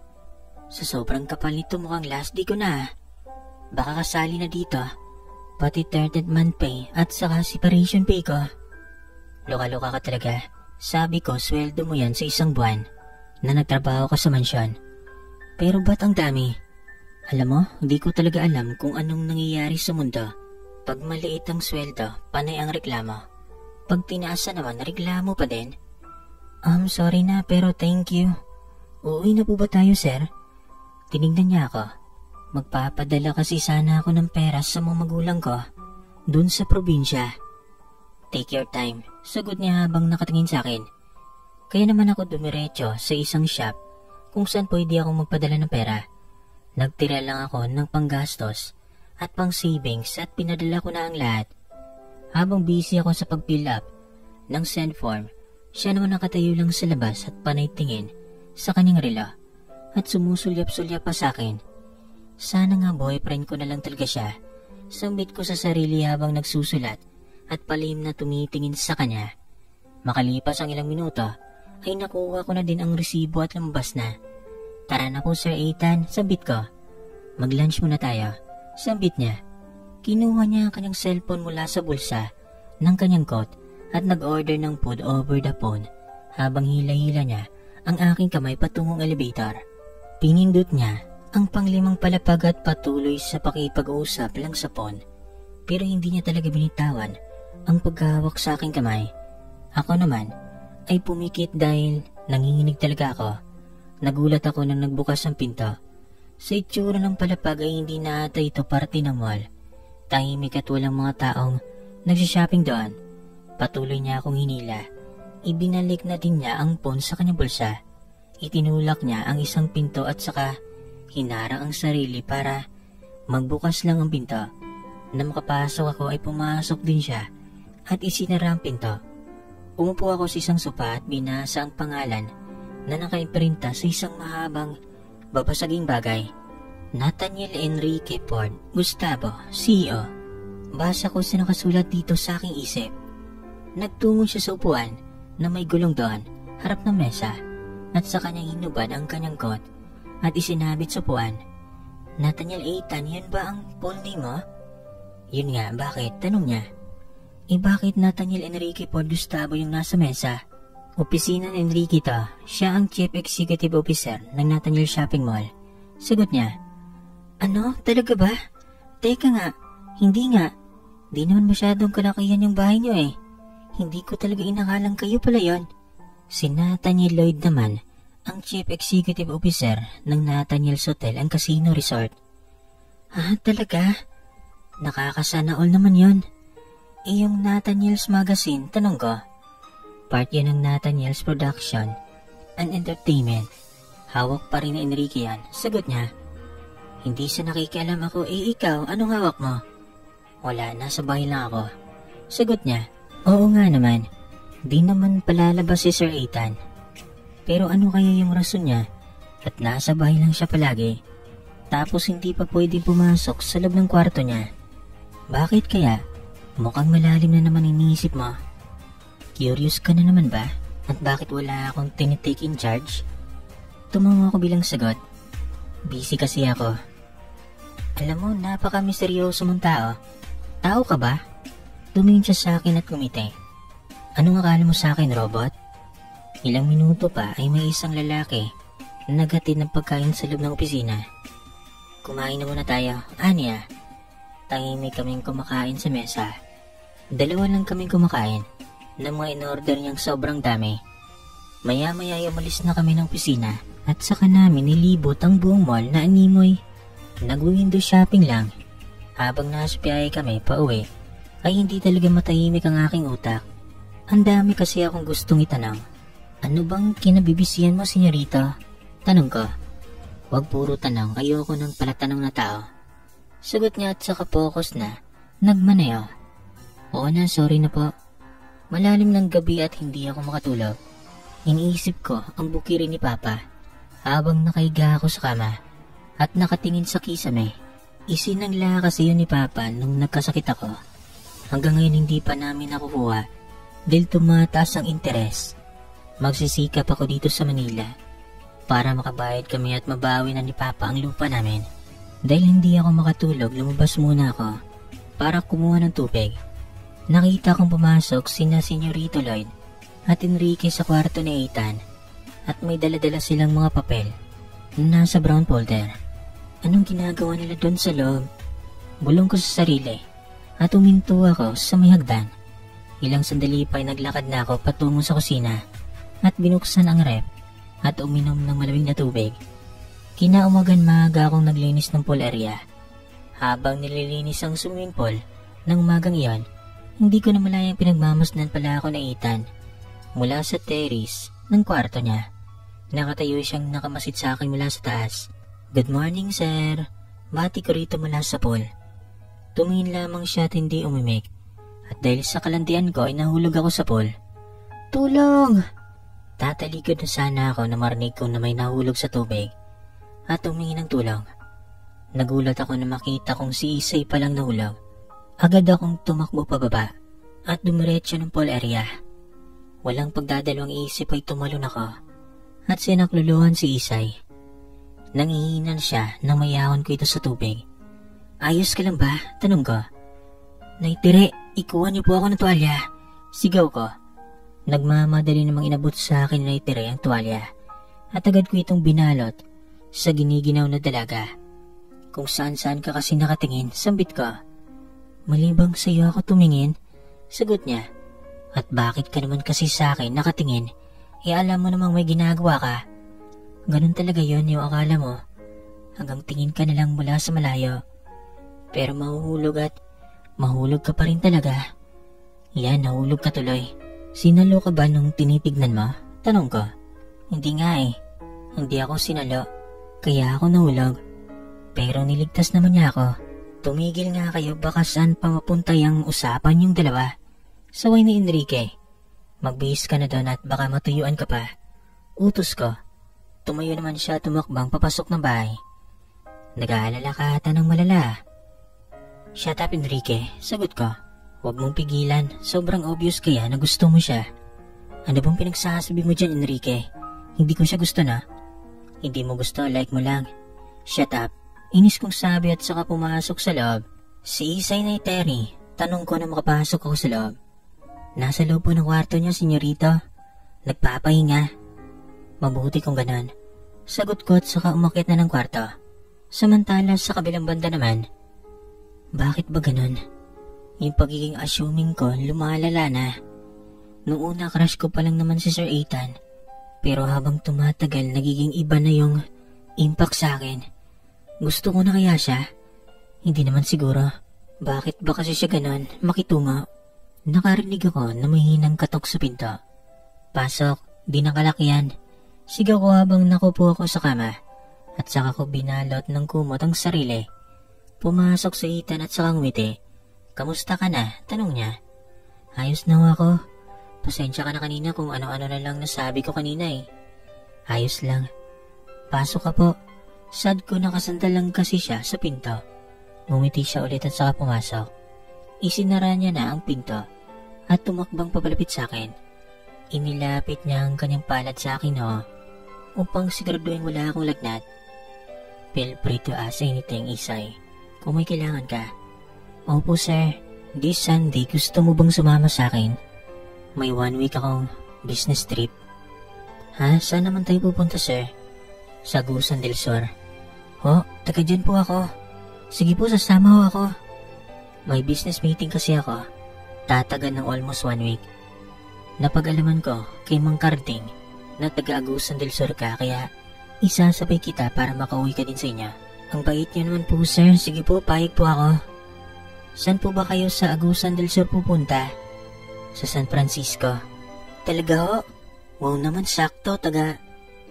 Sa sobrang kapal nito mukhang last day ko na. Baka kasali na dito, pati 3rd month pay at saka separation pay ko. Loka-loka ka talaga. Sabi ko sweldo mo yan sa 1 buwan na nagtrabaho ka sa mansyon. Pero ba't ang dami? Alam mo, hindi ko talaga alam kung anong nangyayari sa mundo. Pag maliit ang sweldo, panay ang reklamo. Pag tinaasa naman, reklamo pa din. Sorry na pero thank you. Uuwi na po ba tayo, sir? Tinignan niya ako. Magpapadala kasi sana ako ng pera sa mga magulang ko dun sa probinsya. Take your time, sagot niya habang nakatingin sa akin. Kaya naman ako dumiretso sa isang shop kung saan pwede akong magpadala ng pera. Nagtira lang ako ng panggastos at pang savings at pinadala ko na ang lahat. Habang busy ako sa pag-fill up ng send form, siya naman nakatayo lang sa labas at panay tingin sa kanyang relo at sumusulyap-sulyap pa sa akin. Sana nga boyfriend ko na lang talaga siya. Sambit ko sa sarili habang nagsusulat at palihim na tumitingin sa kanya. Makalipas ang ilang minuto ay nakuha ko na din ang resibo at lumabas na. Tara na po Sir Ethan, sambit ko. Mag-lunch muna tayo. Sambit niya. Kinuha niya ang kanyang cellphone mula sa bulsa ng kanyang coat at nag-order ng food over the phone habang hila-hila niya ang aking kamay patungong elevator. Pinindot niya ang pang-5 palapag at patuloy sa pakipag-uusap lang sa phone. Pero hindi niya talaga binitawan ang paghawak sa aking kamay. Ako naman ay pumikit dahil nanginginig talaga ako. Nagulat ako nang nagbukas ang pinto. Sa itsura ng palapag ay hindi na ata ito parte ng mall. Tahimik at walang mga taong nagsishopping doon. Patuloy niya akong hinila. Ibinalik na din niya ang phone sa kanyang bulsa. Itinulak niya ang isang pinto at saka hinarang ang sarili para magbukas lang ang pinto. Na makapasok ako ay pumasok din siya at isinara ang pinto. Umupo ako sa isang sopa at binasa ang pangalan na nakaimprinta sa isang mahabang babasaging bagay. Nathaniel Enrique Ford Gustavo, CEO. Basa ko sa nakasulat dito sa aking isip. Nagtungo siya sa upuan na may gulong doon, harap ng mesa, at sa kanyang hinubad ang kanyang coat at isinabit sa upuan. Nathaniel Ethan, yun ba ang full name mo? Yun nga, bakit? Tanong niya. Bakit Nathaniel Enrique Paul Gustavo yung nasa mesa? Opisina ni Enrique to. Siya ang Chief Executive Officer ng Nathaniel Shopping Mall. Sagot niya. Ano? Talaga ba? Teka nga, hindi nga. Di naman masyadong kalakihan yung bahay niyo eh. Hindi ko talaga inakalang kayo pala yon. Si Nathaniel Lloyd naman, ang Chief Executive Officer ng Nathaniel's Hotel and Casino Resort. Talaga? Nakakasana all naman yon. Yung Nathaniel's Magazine, tanong ko. Part yan ng Nathaniel's Production and Entertainment. Hawak pa rin ni Enrique yan. Sagot niya. Hindi siya nakikialam ako. Ikaw, anong hawak mo? Wala, nasa bahay lang ako. Sagot niya. Oo nga naman. Di naman palalabas si Sir Ethan. Pero ano kaya yung rason niya? At nasa bahay lang siya palagi. Tapos hindi pa pwedeng pumasok sa loob ng kwarto niya. Bakit kaya? Mukhang malalim na naman iniisip mo. Curious ka na naman ba? At bakit wala akong tinitake in charge? Tumango ako bilang sagot. Busy kasi ako. Alam mo, napaka-misteryoso mong tao. Tao ka ba? Tumingin siya sa akin at kumite. Anong akala mo sa akin, robot? Ilang minuto pa ay may isang lalaki na naghatid ng pagkain sa loob ng opisina. Kumain na muna tayo. Anya? Tahimik kaming kumakain sa mesa. Dalawa lang kaming kumakain na mga in-order niyang sobrang dami. Maya-maya ay umalis na kami ng opisina at saka namin nilibot ang buong mall na animoy. Nag-window shopping lang. Habang nasa biyahe kami pauwi, ay hindi talaga matahimik ang aking utak. Ang dami kasi akong gustong itanong. Ano bang kinabibisiyan mo, senyorita? Tanong ko. Huwag puro tanong, ayoko ng palatanong na tao. Sagot niya at saka focus na. Nagmanayo. Oo na, sorry na po. Malalim ng gabi at hindi ako makatulog. Iniisip ko ang bukirin ni Papa habang nakahiga ako sa kama at nakatingin sa kisame. Isinangla kasi yun ni Papa nung nagkasakit ako. Hanggang ngayon hindi pa namin nakukuha dahil tumataas ang interes. Magsisikap ako dito sa Manila para makabayad kami at mabawi na ni Papa ang lupa namin. Dahil hindi ako makatulog, lumabas muna ako para kumuha ng tubig. Nakita kong pumasok sina Senyorito Lloyd at Enrique sa kwarto ni Ethan at may daladala silang mga papel na nasa brown folder. Anong ginagawa nila doon sa loob? Bulong ko sa sarili at uminto ako sa may hagdan. Ilang sandali pa ay naglakad na ako patungo sa kusina at binuksan ang ref at uminom ng malamig na tubig. Kinaumagan maaga akong naglinis ng pool area. Habang nililinis ang swimming pool ng umagang iyon, hindi ko na malayang pinagmamasdan pala ako na Ethan mula sa terrace ng kwarto niya. Nakatayo siyang nakamasid sa akin mula sa taas. Good morning, sir. Bati ko rito mula sa pool. Tumingin lamang siya at hindi umimik. At dahil sa kalandian ko ay nahulog ako sa pool. Tulong! Tatalikod na sana ako na marinig ko na may nahulog sa tubig at humingi ng tulong. Nagulat ako na makita kong si Isay palang nahulog. Agad akong tumakbo pababa at dumiretso ng pool area. Walang pagdadalawang isip ay tumalon ako at sinakluluhan si Isay. Nangihinan siya nang mayahon ko ito sa tubig. Ayos ka lang ba? Tanong ko. Naitire, ikuha niyo po ako ng tuwalya. Sigaw ko. Nagmamadali namang inabot sa akin na Naitire ang tuwalya at agad ko itong binalot sa giniginaw na dalaga. Kung saan-saan ka kasi nakatingin, sambit ko. Malibang sa iyo ako tumingin, sagot niya. At bakit ka naman kasi sa akin nakatingin? Alam mo namang may ginagawa ka. Ganun talaga yon yung akala mo. Hanggang tingin ka na lang mula sa malayo. Pero mahuhulog at mahulog ka pa rin talaga. Yan, nahulog ka tuloy. Sinalo ka ba nung tinitignan mo? Tanong ko. Hindi nga eh. Hindi ako sinalo. Kaya ako nahulog. Pero niligtas naman niya ako. Tumigil nga kayo, baka saan pa mapunta yung usapan yung dalawa. Saway ni Enrique. Magbihis ka na doon at baka matuyuan ka pa. Utos ko. Tumayo naman siya tumakbang papasok ng bahay. Nag-aalala ka ata ng malala. Shut up, Enrique. Sagot ko. Huwag mong pigilan. Sobrang obvious kaya na gusto mo siya. Ano bang pinagsasabi mo dyan, Enrique? Hindi ko siya gusto na. Hindi mo gusto, like mo lang. Shut up. Inis kong sabi at saka pumasok sa loob. Si Isay na Terry, tanong ko na makapasok ako sa loob. Nasa loob po ng kwarto niya, senyorito. Nagpapahinga. Mabuti kung ganon. Sagot ko at saka umakyat na ng kwarto. Samantala sa kabilang banda naman, bakit ba ganon? Yung pagiging assuming ko lumalala na. Noong una crush ko pa lang naman si Sir Ethan, pero habang tumatagal nagiging iba na yung impact sa akin. Gusto ko na kaya siya? Hindi naman siguro. Bakit ba kasi siya ganon? Makitungo. Nakarinig ako na may hinang katok sa pinto. Pasok, di nakalakyan. Sigaw ko habang nakupo ako sa kama at saka ko binalot ng kumot ang sarili. Pumasok sa Ethan at saka ngumiti. Kamusta ka na? Tanong niya. Ayos na ako. Pasensya ka na kanina kung ano-ano na lang nasabi ko kanina eh. Ayos lang. Pasok ka po. Sad ko nakasandal lang kasi siya sa pinto. Ngumiti siya ulit at saka pumasok. Isinara niya na ang pinto at tumakbang papalapit sa akin. Inilapit niya ang kanyang palad sa akin upang siguraduhin wala akong lagnat. Feel free to ask anything, Isay. Kung may kailangan ka. Opo, sir. This Sunday, gusto mo bang sumama sa akin? May 1 week akong business trip. Ha? Saan naman tayo pupunta, sir? Sa Agusan del Sur. Taga dyan po ako. Sige po, sasama ho ako. May business meeting kasi ako. Tatagal ng almost 1 week. Napag-alaman ko kay Mang Carding na taga Agusan del Sur ka, kaya isasabay kita para makauwi ka din sa inyo. Ang bait niyo naman po, sir. Sige po, payag po ako. Saan po ba kayo sa Agusan del Sur pupunta? Sa San Francisco. Talaga ho? Wow naman, sakto. Taga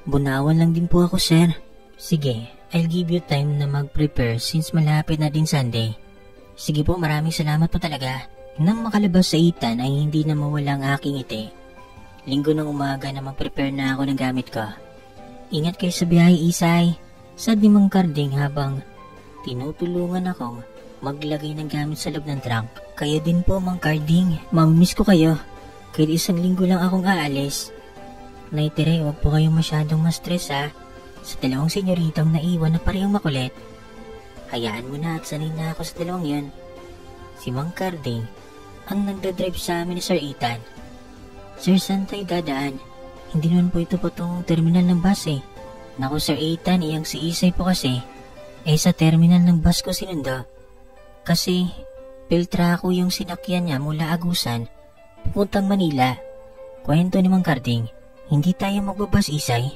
Bunawan lang din po ako, sir. Sige, I'll give you time na mag-prepare since malapit na din Sunday. Sige po, maraming salamat po talaga. Nang makalabas sa Ethan ay hindi na mawala ang aking ngiti. Linggo ng umaga na mag-prepare na ako ng gamit ko. Ingat kayo sa biyahe, Isay. Sabi ni Mang Carding habang tinutulungan akong maglagay ng gamit sa loob ng trunk. Kayo din po, Mang Carding. Mamimiss ko kayo. Kahit 1 linggo lang akong aalis. Naitere, huwag po kayong masyadong ma-stress ha. Sa 2 senyoritang naiwan na parehong makulit. Hayaan mo na at sanay na ako sa 2 yun. Si Mang Carding ang nagdadrive sa amin ni Sir Ethan. Sir, saan tayo dadaan? Hindi naman po ito patungong terminal ng bus eh. Naku, Sir Ethan, iyang si Isay po kasi. Sa terminal ng bus ko sinundo. Kasi Piltra ko yung sinakyan niya mula Agusan pupuntang Manila. Kwento ni Mang Carding, hindi tayo magbabas, Isay.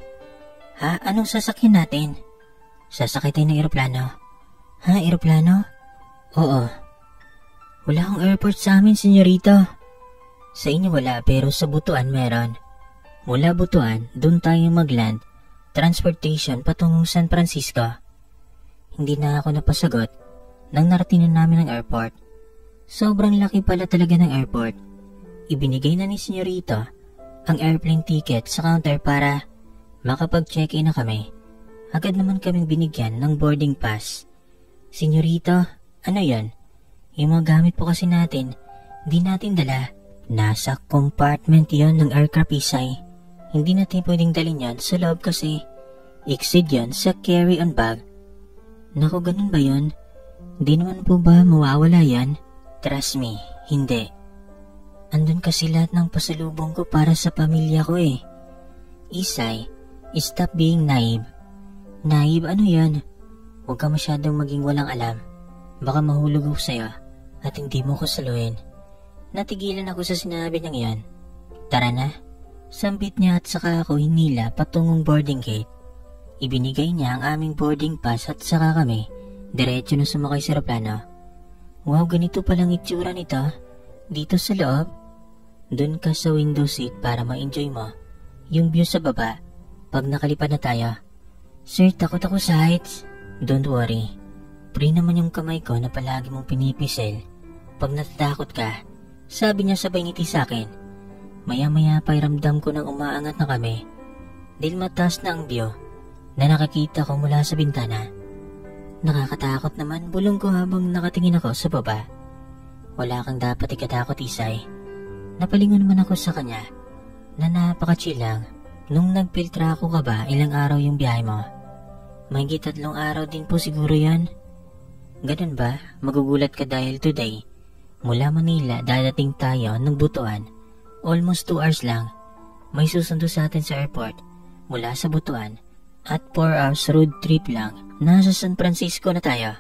Ha? Anong sasakyan natin? Sasakay tayo ng eroplano. Ha? Eroplano? Oo. Wala akong airport sa amin, senyorito. Sa inyo wala, pero sa Butuan meron. Mula Butuan, doon tayo magland. Transportation patungong San Francisco. Hindi na ako napasagot nang narating na namin ang airport. Sobrang laki pala talaga ng airport. Ibinigay na ni senyorito ang airplane ticket sa counter para makapag-check-in na kami. Agad naman kaming binigyan ng boarding pass. Senyorito, ano yan? Yung mga gamit po kasi natin, di natin dala. Nasa compartment yon ng aircraft, Isay. Hindi natin pwedeng dalhin yan sa loob kasi exceed yan sa carry-on bag. Naku, ganun ba yun? Di naman po ba mawawala yan? Trust me, hindi. Andun kasi lahat ng pasalubong ko para sa pamilya ko eh. Isay, stop being naive. Naive, ano yan? Huwag ka masyadong maging walang alam. Baka mahulog ako sa'yo at hindi mo ko saluhin. Natigilan ako sa sinabi niyang iyon. Tara na. Sambit niya at saka ako hinila patungong boarding gate. Ibinigay niya ang aming boarding pass at saka kami diretso na sumakay sa eroplano. Wow, ganito palang itsura nito. Dito sa loob. Doon ka sa window seat para ma-enjoy mo yung view sa baba pag nakalipad na tayo. Sir, takot ako sa heights. Don't worry. Free naman yung kamay ko na palagi mong pinipisil pag natatakot ka. Sabi niya sabay ngiti sa akin. Maya-maya pa'y ramdam ko nang umaangat na kami dahil mataas na ang view na nakakita ko mula sa bintana. Nakakatakot naman, bulong ko habang nakatingin ako sa baba. Wala kang dapat ikatakot, Isay. Napalingon naman ako sa kanya na napaka-chill lang. Nung nagpiltra ako ka ba ilang araw yung biyahe mo? Mahigit 3 araw din po siguro yan. Ganun ba? Magugulat ka dahil today, mula Manila dadating tayo ng Butuan. Almost 2 hours lang. May susundo sa atin sa airport mula sa Butuan. At 4 hours road trip lang. Nasa San Francisco na tayo.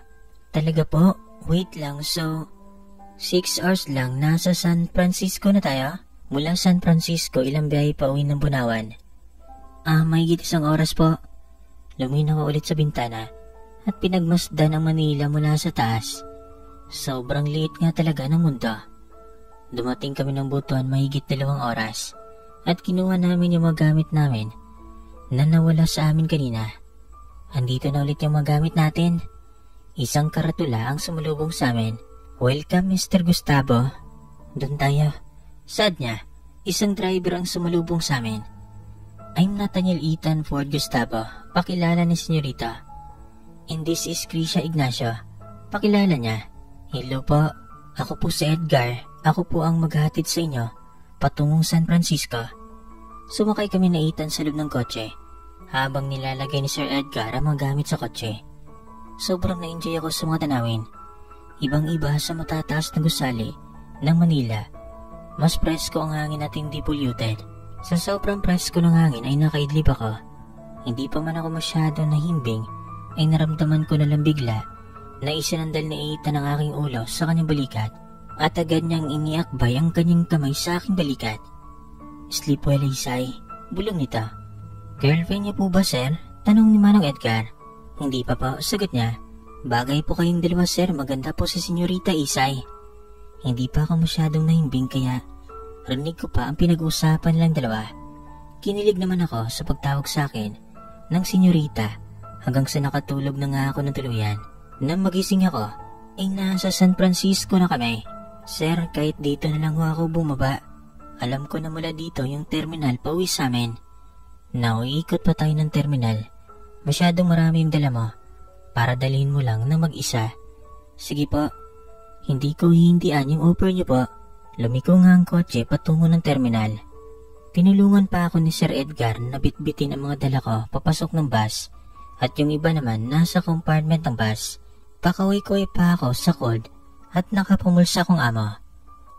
Talaga po? Wait lang, so 6 hours lang nasa San Francisco na tayo? Mula San Francisco, ilang biyahe pa uwi ng Bunawan? Mahigit 1 oras po. Luminaw ulit sa bintana at pinagmasdan ang Manila mula sa taas. Sobrang liit nga talaga ng mundo. Dumating kami ng Butuan mahigit 2 oras at kinuha namin yung mga gamit namin na nawala sa amin kanina. Andito na ulit yung mga gamit natin. Isang karatula ang sumalubong sa amin. Welcome, Mr. Gustavo. Doon tayo. Sad niya, isang driver ang sumalubong sa amin. I'm Nathaniel Ethan Ford Gustavo, pakilala ni Senyorita. And this is Krisha Ignacio. Pakilala niya. Hello po, ako po si Edgar. Ako po ang maghahatid sa inyo patungong San Francisco. Sumakay kami na Ethan sa loob ng kotse habang nilalagay ni Sir Edgar ang mga gamit sa kotse. Sobrang na-enjoy ako sa mga tanawin. Ibang-iba sa matataas na gusali ng Manila. Mas presko ang hangin at hindi polluted. Sa sobrang presko ng hangin ay nakaidlip ako. Hindi pa man ako masyado nahimbing ay naramdaman ko na lang bigla na isinandal ni Ethan ang aking ulo sa kanyang balikat at agad niyang iniakbay ang kanyang kamay sa aking balikat. Sleep well, Isay. Bulong nito. Girlfriend niya po ba, sir? Tanong ni Manong Edgar. Hindi pa po, sagot niya. Bagay po kayong dalawa, sir. Maganda po si Senyorita Isay. Hindi pa ako masyadong nahimbing kaya rinig ko pa ang pinag-uusapan nilang dalawa. Kinilig naman ako sa pagtawag sa akin ng Senyorita hanggang sa nakatulog na nga ako ng tuluyan. Nang magising ako, ay nasa San Francisco na kami. Sir, kahit dito na lang ako bumaba. Alam ko na mula dito yung terminal pauwi sa amin. Nauikot pa tayo ng terminal. Masyadong marami yung dala mo para dalhin mo lang na mag-isa. Sige po, hindi ko hihindian yung offer niyo po. Lumiko nga ang kotse patungo ng terminal. Tinulungan pa ako ni Sir Edgar na bitbitin ang mga dala ko papasok ng bus at yung iba naman nasa compartment ng bus. Pakaway-kaway pa ako sa cold at nakapumulsa kong amo.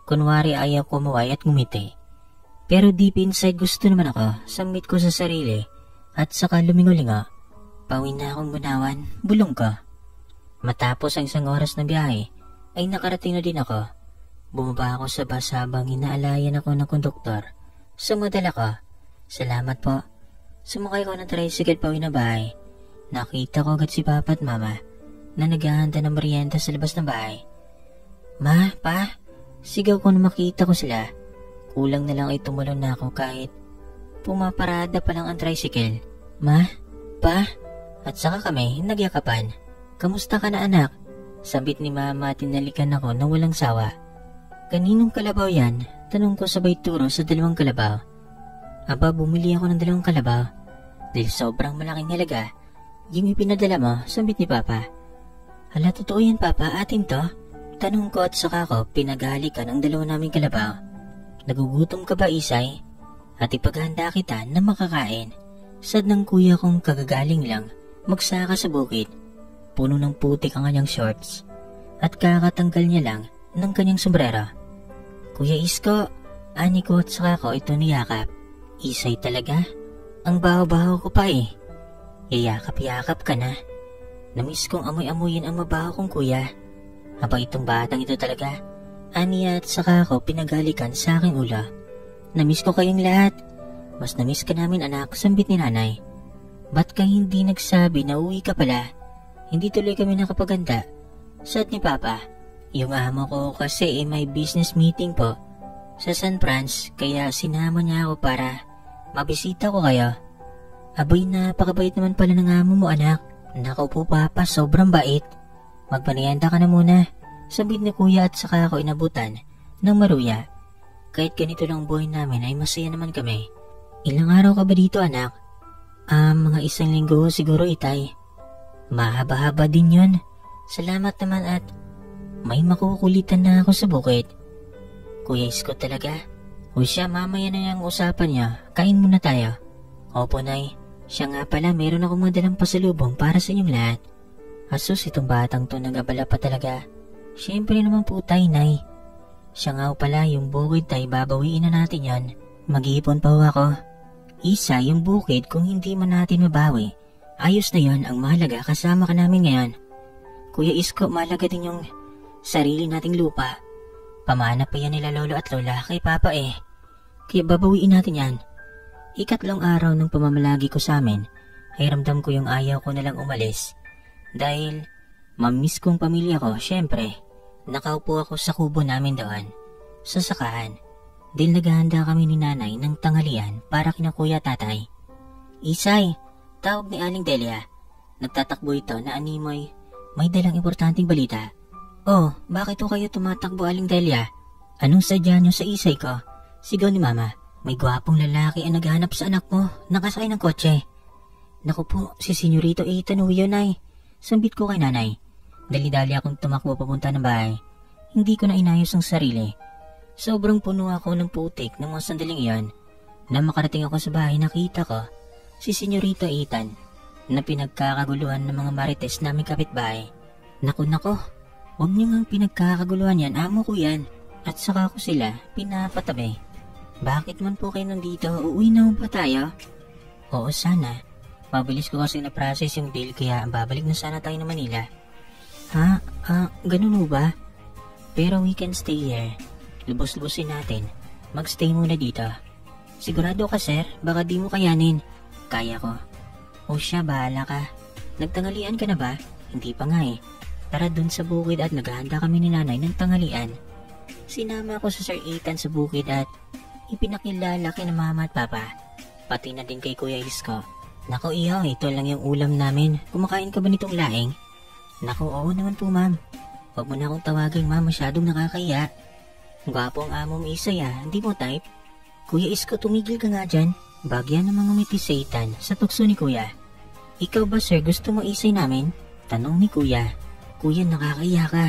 Kunwari ayaw kumuway at ngumiti. Pero deep inside gusto naman ako, sambit ko sa sarili at saka lumingo-lingo. Pauwi na akong Bunawan, bulong ko. Matapos ang 1 oras na biyahe ay nakarating na din ako. Bumaba ako sa bus habang inaalayan ako ng konduktor. Sumadala ko. Salamat po. Sumakay ko ng tricycle pauwi na bahay. Nakita ko agad si Papa at Mama na naghahanda ng merienda sa labas ng bahay. Ma, Pa, sigaw ko na makita ko sila. Kulang na lang ay tumulong na ako kahit pumaparada pa lang ang tricycle. Ma, Pa, at saka kami nagyakapan. Kamusta ka na, anak? Sabit ni Mama at tinalikan ako na walang sawa. Kaninong kalabaw yan? Tanong ko sabay turo sa 2 kalabaw. Aba, bumili ako ng 2 kalabaw. Dahil sobrang malaking halaga. Yung ipinadala mo, sabit ni Papa. Hala, totoo yan, Papa, atin to? Tanong ko at saka ko pinaghalikan ang 2 naming kalabaw. Nagugutom ka ba, Isay? At ipaghanda kita na makakain. Sad ng kuya kong kagagaling lang magsaka sa bukid. Puno ng putik ang kanyang shorts at kakatanggal niya lang ng kanyang sombrero. Kuya Isko, ani ko at saka ko ito niyakap. Isay talaga? Ang baho-baho ko pa eh. Yayakap-yakap ka na. Namiss kong amoy-amoyin ang mabaho kong kuya. Aba itong batang ito talaga. Aniya at saka ko pinaghalikan sa aking ulo. Namiss ko kayong lahat. Mas namiss ka namin, anak, sambit ni nanay. Ba't ka hindi nagsabi na uwi ka pala? Hindi tuloy kami nakapaganda. Sad ni Papa. Yung amo ko kasi may business meeting po sa San Franz kaya sinama niya ako para mabisita ko kayo. Abay, napakabait naman pala ng amo mo, anak. Nakaw po, Papa, sobrang bait. Magpanienda ka na muna. Sabit ni kuya at saka ako inabutan ng maruya. Kahit ganito lang buhay namin ay masaya naman kami. Ilang araw ka ba dito, anak? Mga 1 linggo siguro, Itay. Mahaba-haba din yun. Salamat naman at may makukulitan na ako sa bukid. Kuya Isko talaga. O siya, mamaya na yung usapan niya. Kain muna tayo. Opo, Nay. Siya nga pala, meron akong madalang pasalubong para sa inyong lahat. Asus, itong batang to nag-abala pa talaga. Siyempre naman po tay, Nay. Siya nga pala, yung bukid tay, babawiin na natin yan. Mag-iipon pa ho ako. Isa, yung bukid kung hindi man natin mabawi. Ayos na yon, ang mahalaga kasama ka namin ngayon. Kuya Isko, mahalaga din yung sarili nating lupa. Pamana pa yan nila lolo at lola kay papa eh. Kaya babawiin natin yan. Ikatlong araw ng pamamalagi ko sa amin, ay ramdam ko yung ayaw ko nalang umalis. Dahil mamiss kong pamilya ko, syempre. Nakaupo ako sa kubo namin doon, sa sakahan. Dahil naghahanda kami ni nanay ng tanghalian para kina kuya tatay. Isay, tawag ni Aling Delia. Nagtatakbo ito na animoy, may dalang importanteng balita. Oh, bakit o kayo tumatakbo Aling Delia? Anong sadya nyo sa isay ko? Sigaw ni mama. May gwapong lalaki ang naghahanap sa anak mo, nakasakay ng kotse. Naku po, si Senyorito Ethan Huyo, Nay. Sambit ko kay nanay. Dali-dali akong tumakbo papunta ng bahay. Hindi ko na inayos ang sarili. Sobrang puno ako ng putik ng mga sandaling iyon. Na makarating ako sa bahay, nakita ko si Senyorito Ethan na pinagkakaguluhan ng mga marites naming kapitbahay. Naku, huwag niyo ngang pinagkakaguluhan yan, amo ko yan. At saka ko sila pinapatabi. Bakit man po kayo nandito? Uuwi na mo ba tayo? Oo, sana. Mabilis ko kasi na-process yung deal kaya babalik na sana tayo ng Manila. Ha? Ganun mo ba? Pero we can stay here. Lubos-lubosin natin. Magstay muna dito. Sigurado ka, sir? Baka di mo kayanin. Kaya ko. O siya, bahala ka. Nagtangalian ka na ba? Hindi pa nga eh. Tara dun sa bukid at naghahanda kami ni nanay ng tanghalian. Sinama ko sa Sir Ethan sa bukid at ipinakilala kay na mama at papa. Pati na din kay Kuya Isko. Naku iho, ito lang yung ulam namin. Kumakain ka ba nitong laing? Naku, oo naman po ma'am. Huwag mo na akong tawagin ma'am, masyadong nakakaya. Gwapo ang amo mo isa ya, hindi mo type? Kuya Isko, tumigil ka nga dyan. Bagyan ng mga ngumiti sa Ethan sa tukso ni Kuya. Ikaw ba sir, gusto mo isay namin? Tanong ni Kuya. Kuya, nakakaya ka.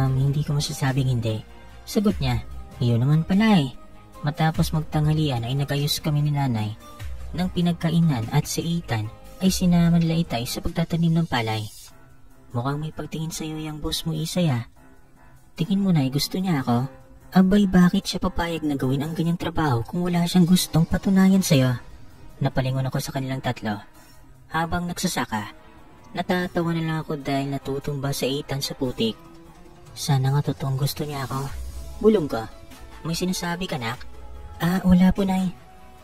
Hindi ko masasabing hindi. Sagot niya, iyon naman pala eh. Matapos magtanghalian ay nagayos kami ni nanay ng pinagkainan at si Ethan ay sinama nila Itay sa pagtatanim ng palay. Mukhang may pagtingin sa'yo yung boss mo Isay ah. Tingin mo na gusto niya ako? Abay bakit siya papayag na gawin ang ganyang trabaho kung wala siyang gustong patunayan sa'yo? Napalingon ako sa kanilang tatlo. Habang nagsasaka, natatawa na lang ako dahil natutumba sa Ethan sa putik. Sana nga totoong gusto niya ako. Bulong ko. May sinasabi ka nak? Wala po nay.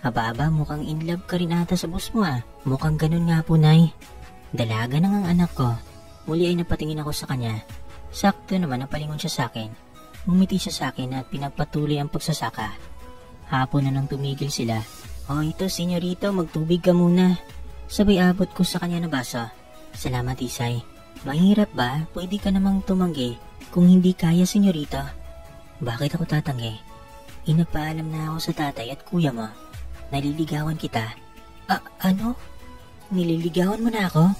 Aba, mukhang in love ka rin ata sa boss mo ah. Mukhang ganun nga po nay. Dalaga na ang anak ko. Muli ay napatingin ako sa kanya. Sakto naman napalingon siya sa akin. Ngumiti siya sa akin at pinagpatuloy ang pagsasaka. Hapon na nang tumigil sila. Oh ito senyorito, magtubig ka muna. Sabay abot ko sa kanya na baso. Salamat Isay. Mahirap ba? Pwede ka namang tumanggi kung hindi kaya senyorito. Bakit ako tatanggi? Inapaalam na ako sa tatay at kuya mo. Naliligawan kita. Ano? Nililigawan mo na ako?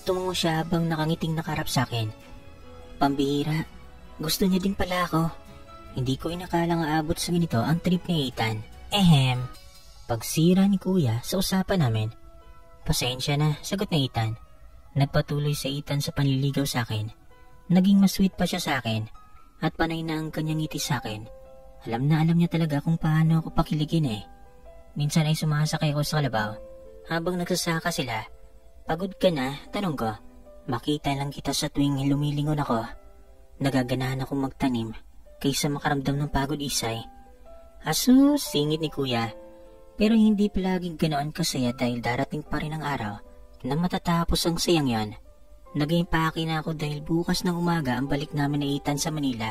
Tumungo siya habang nakangiting nakarap sa akin. Pambihira. Gusto niya din pala ako. Hindi ko inakalang aabot sa ganito ang trip ni Ethan. Pagsira ni kuya sa usapan namin. Pasensya na, sagot ni Ethan. Nagpatuloy sa Ethan sa panliligaw sa akin. Naging mas sweet pa siya sa akin. At panay na ang kanyang ngiti sa akin. Alam niya talaga kung paano ako pakiligin eh. Minsan ay sumasakay ako sa kalabaw. Habang nagsasaka sila. Pagod ka na? Tanong ko. Makita lang kita sa tuwing lumilingon ako. Nagaganahan akong magtanim kaysa makaramdam ng pagod Isay. Asus, singit ni kuya. Pero hindi palaging ganoon kasaya dahil darating pa rin ang araw na matatapos ang sayang yon. Nag-impake na ako dahil bukas ng umaga ang balik namin ni Ethan sa Manila.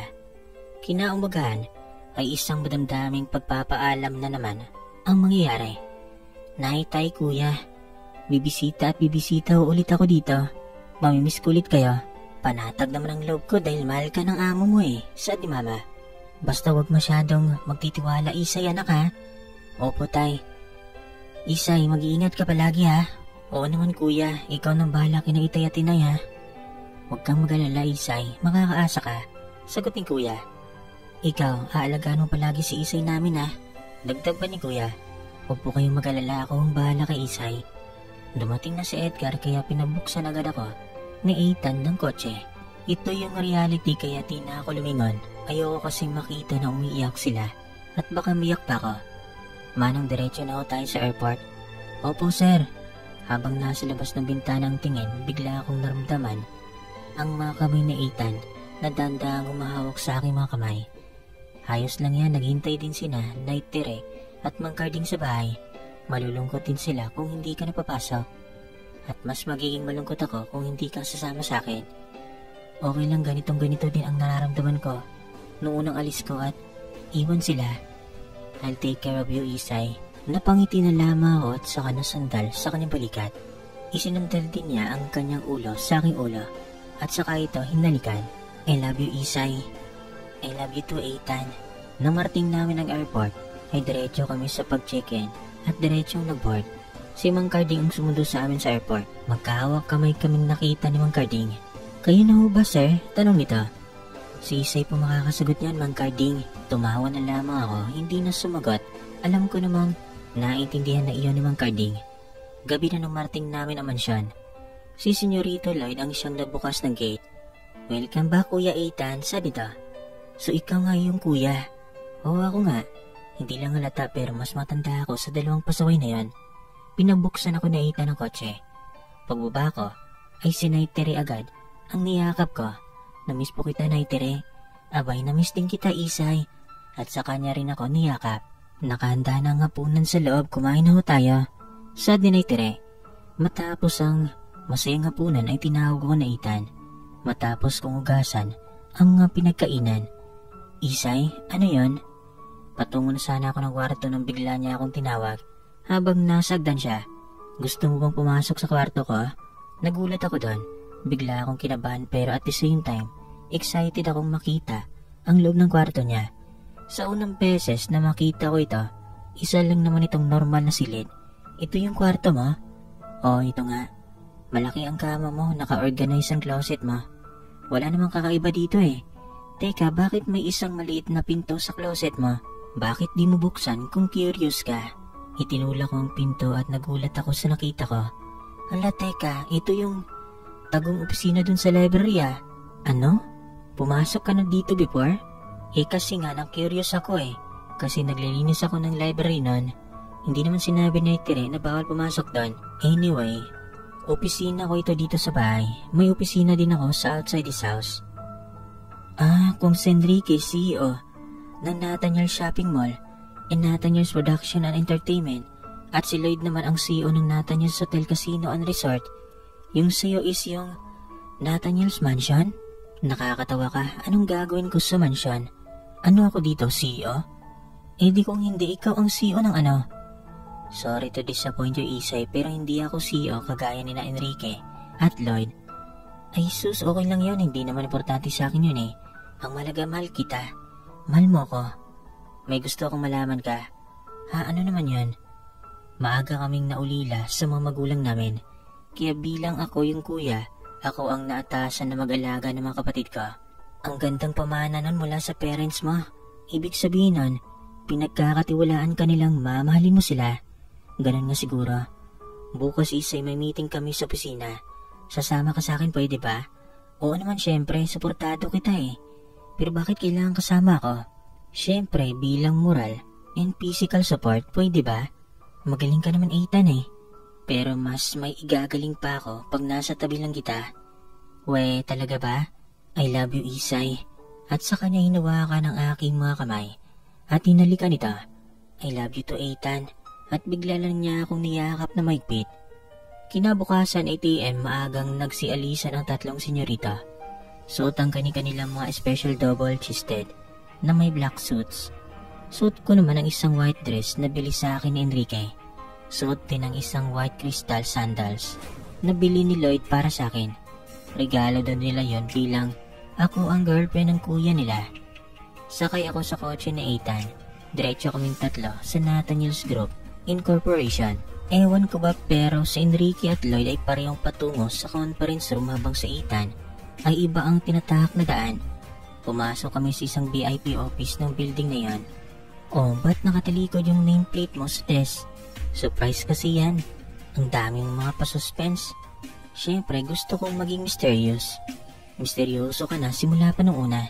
Kinaumagahan ay isang madamdaming pagpapaalam na naman ang mangyayari. Naitay kuya, bibisita ho ulit ako dito. Mamimiss ko ulit kayo. Panatag naman ang loob ko dahil mahal ka ng amo mo eh, saad ni mama. Basta wag masyadong magtitiwala Isay anak ha. Opo tay. Isay, mag-iingat ka palagi ha. Oo naman kuya, ikaw nang bahala kina Itay at Inay ha. Huwag kang mag-alala Isay, makakaasa ka, sagot ni kuya. Ikaw, aalagaan mo palagi si Isay namin ha. Dagdag pa ni kuya. Huwag po kayong mag-alala, ako ang bahala kay Isay. Dumating na si Edgar kaya pinabuksan agad ako ni Ethan ng kotse. Ito yung reality kaya di na ako lumingon. Ayoko kasing makita na umiiyak sila at baka miyak pa ako. Manong diretso na ako tayo sa airport. Opo sir. Habang nasa labas ng bintanang tingin, bigla akong naramdaman ang mga kamay ni Ethan na dandahang umahawak sa aking mga kamay. Ayos lang yan, naghintay din sina Night Tere at Mang Carding sa bahay. Malulungkot din sila kung hindi ka napapasok. At mas magiging malungkot ako kung hindi ka sasama sa akin. Okay lang, ganito din ang nararamdaman ko noong unang alis ko at iwan sila. I'll take care of you, Isay. Napangiti na lamang ako at saka nasandal sa kanyang balikat. Isinandal din niya ang kanyang ulo sa aking ulo at saka ito hinalikan. I love you, Isay. I love you too, Ethan. Nang marating namin ang airport, ay diretso kami sa pag-check-in at diretsong nag-board. Si Mang Carding ang sumundo sa amin sa airport. Magkahawak kamay kaming nakita ni Mang Carding. Kayo na ho ba, sir? Tanong nito. Si Isay po makakasagot niyan, Mang Carding. Tumawa na lamang ako, hindi na sumagot. Alam ko namang naiintindihan na iyon ni Mang Carding. Gabi na nung marating namin ang mansyon. Si Senyorito Lloyd ang siyang nabukas ng gate. Welcome back, Kuya Ethan, sabi to. So ikaw nga yung kuya. Oo, ako nga. Hindi lang halata pero mas matanda ako sa dalawang pasaway na yon. Pinabuksan ako na Ethan ng kotse. Pagbaba ko, ay si Night Tere agad ang niyakap ko. Namiss po kita, Night Tere. Abay, namiss din kita, Isay. At sa kanya rin ako niyakap. Nakahanda na ang hapunan sa loob, kumain na ho tayo. Sabi ni Night Tere. Matapos ang masayang hapunan ay tinawag ko na Ethan. Matapos kong ugasan ang pinagkainan. Isay, ano yon? Patungo na sana ako ng kwarto nang bigla niya akong tinawag habang nasagdan siya. Gusto mo bang pumasok sa kwarto ko? Nagulat ako doon. Bigla akong kinabahan pero at the same time, excited akong makita ang loob ng kwarto niya. Sa unang beses na makita ko ito, isa lang naman itong normal na silid. Ito yung kwarto mo? Oo, ito nga. Malaki ang kama mo, naka-organize ang closet mo. Wala namang kakaiba dito eh. Teka, bakit may isang maliit na pinto sa closet mo? Bakit di mo buksan kung curious ka? Itinulak ko ang pinto at nagulat ako sa nakita ko. Hala, teka, ito yung tagong opisina dun sa library ah. Ano? Pumasok ka na dito before? Kasi nga curious ako eh. Kasi naglilinis ako ng library nun. Hindi naman sinabi ni Tere na bawal pumasok doon. Anyway, opisina ko ito dito sa bahay. May opisina din ako sa outside this house. Kung si Enrique, CEO ng Nathaniel Shopping Mall and Nathaniel's Production and Entertainment at si Lloyd naman ang CEO ng Nathaniel's Hotel Casino and Resort. Yung sa'yo is yung Nathaniel's Mansion? Nakakatawa ka, anong gagawin ko sa mansion? Ano ako dito, CEO? Di kung hindi ikaw ang CEO ng ano? Sorry to disappoint you, Isay, pero hindi ako CEO kagaya ni na Enrique at Lloyd. Ay sus, okay lang yun, hindi naman importante sa akin yun eh. Ang malaga, mahal kita. Mahal mo ko. May gusto akong malaman ka. Ano naman yun? Maaga kaming naulila sa mga magulang namin. Kaya bilang ako yung kuya, ako ang naatasan na mag-alaga ng mga kapatid ko. Ang gandang pamana nun mula sa parents mo. Ibig sabihin nun, pinagkakatiwalaan ka nilang mamahalin mo sila. Ganun nga siguro. Bukas Isay may meeting kami sa opisina. Sasama ka sa akin, pwede ba? Oo naman, syempre, suportado kita eh. Pero bakit kailangan kasama ako? Syempre, bilang moral and physical support, pwede ba? Magaling ka naman, Ethan eh. Pero mas may igagaling pa ako pag nasa tabi lang kita. We, talaga ba? I love you, Isay. At sa kanya hinawakan ang aking mga kamay. At hinalikan ito. I love you to, Ethan. At bigla lang niya akong niyakap na maigpit. Kinabukasan 8 AM maagang nagsialisan ang tatlong senyorita. Suot ang kani-kanilang mga special double-chested na may black suits. Suot ko naman ang isang white dress na bili sa akin ni Enrique. Suot din ang isang white crystal sandals na bili ni Lloyd para sa akin. Regalo daw nila yon bilang ako ang girlfriend ng kuya nila. Sakay ako sa kotse ni Ethan. Diretso kaming tatlo sa Nathaniel's Group Incorporation. Ewan ko ba pero si Enrique at Lloyd ay parehong patungo sa conference room habang sa Ethan ay iba ang tinatahak na daan. Pumasok kami sa isang VIP office ng building na yan. Oh, ba't nakatalikod yung nameplate mo sa desk? Surprise kasi yan. Ang dami mong mga pa-suspense. Siyempre, gusto kong maging mysterious. Misteryoso ka na simula pa nung una.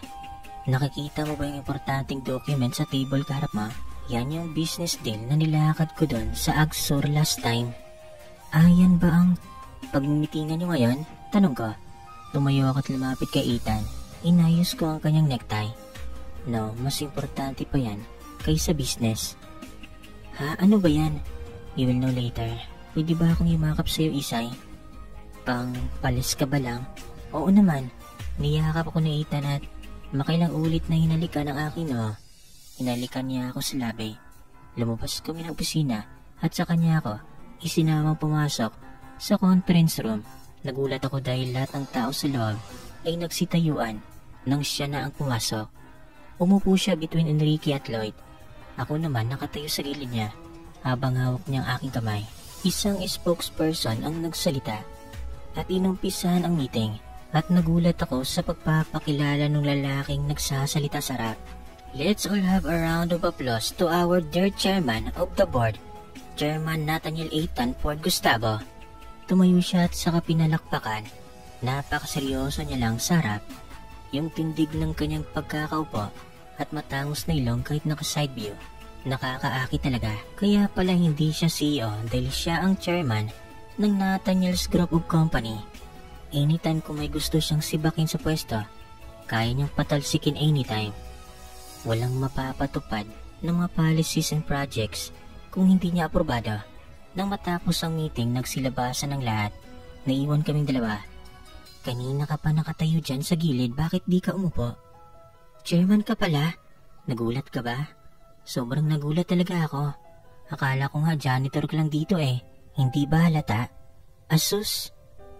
Nakikita mo ba yung importanteng document sa table kaharap mo? Yan yung business deal na nilakad ko doon sa Agsor last time. Yan ba ang pagmimitingan nyo ngayon? Tanong ko. Tumayo ako at lumapit kay Ethan. Inayos ko ang kanyang necktie. No, mas importante pa yan kaysa business. Ano ba yan? You will know later. Pwede ba akong yumakap sa'yo, Isay? Palis ka ba lang? Oo naman. Niyakap ako ni Ethan at makailang ulit na hinalikan ang akin Hinalikan niya ako sa labi. Lumabas kami ng opisina at sa kanya ako isinamang pumasok sa conference room. Nagulat ako dahil lahat ng tao sa loob ay nagsitayuan nang siya na ang pumasok. Umupo siya between Enrique at Lloyd. Ako naman nakatayo sa gilid niya habang hawak niya ang aking kamay. Isang spokesperson ang nagsalita at inumpisahan ang meeting at nagulat ako sa pagpapakilala ng lalaking nagsasalita sa harap. Let's all have a round of applause to our dear chairman of the board, Chairman Nathaniel Ethan Ford Gustavo. Tumayo siya at saka pinalakpakan. Napakaseryoso niya lang sa harap. Yung tindig ng kanyang pagkakaupo at matangos na ilong kahit naka-side view. Nakakaaki talaga. Kaya pala hindi siya CEO dahil siya ang chairman ng Nathaniel's Group of Company. Anytime kung may gusto siyang sibakin sa pwesto, kaya niyang patalsikin anytime. Walang mapapatupad ng mga policies and projects kung hindi niya aprobado. Nang matapos ang meeting, nagsilabasan ng lahat. Naiwan kaming dalawa. Kanina ka pa nakatayo dyan sa gilid, bakit di ka umupo? Chairman ka pala? Nagulat ka ba? Sobrang nagulat talaga ako. Akala ko nga janitor ka lang dito Hindi ba halata? Asus,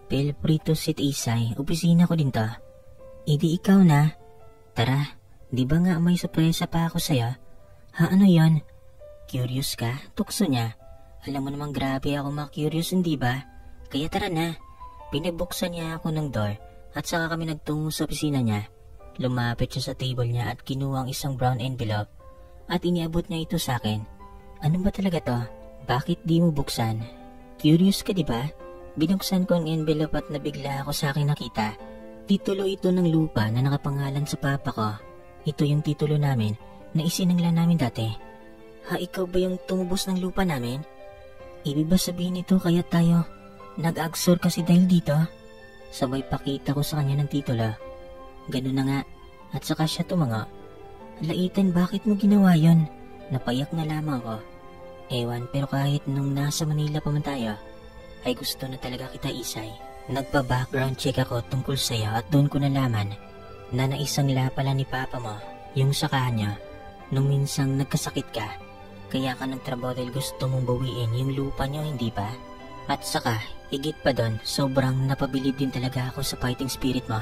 feel free to sit, Isay. Opisina ko din to. Di ikaw na. Tara, di ba nga may sorpresa pa ako sa'yo? Ano yon? Curious ka? Tukso niya. Alam mo namang grabe ako ma-curious, hindi ba? Kaya tara na. Pinagbuksan niya ako ng door at saka kami nagtungo sa opisina niya. Lumapit siya sa table niya at kinuha ang isang brown envelope at iniabot niya ito sa akin. Ano ba talaga to? Bakit di mo buksan? Curious ka, di ba? Binuksan ko ang envelope at nabigla ako sa aking nakita. Titulo ito ng lupa na nakapangalan sa papa ko. Ito yung titulo namin na isinangla namin dati. Ikaw ba yung tumubos ng lupa namin? Ibig ba sabihin ito kaya tayo nag-agsor kasi dahil dito? Sabay pakita ko sa kanya ng titulo. Ganun na nga. At saka siya tumango. Ethan, bakit mo ginawa yon? Napayak na lamang ako. Ewan, pero kahit nung nasa Manila pa man tayo, ay gusto na talaga kita, Isay. Nagpa-background check ako tungkol sa'yo at doon ko nalaman na naisangla pala ni Papa mo yung sakahan niya nung minsang nagkasakit ka. Kaya ka nagtrabaho dahil gusto mong bawiin yung lupa niyo, hindi ba? At saka, higit pa doon, sobrang napabilib din talaga ako sa fighting spirit mo.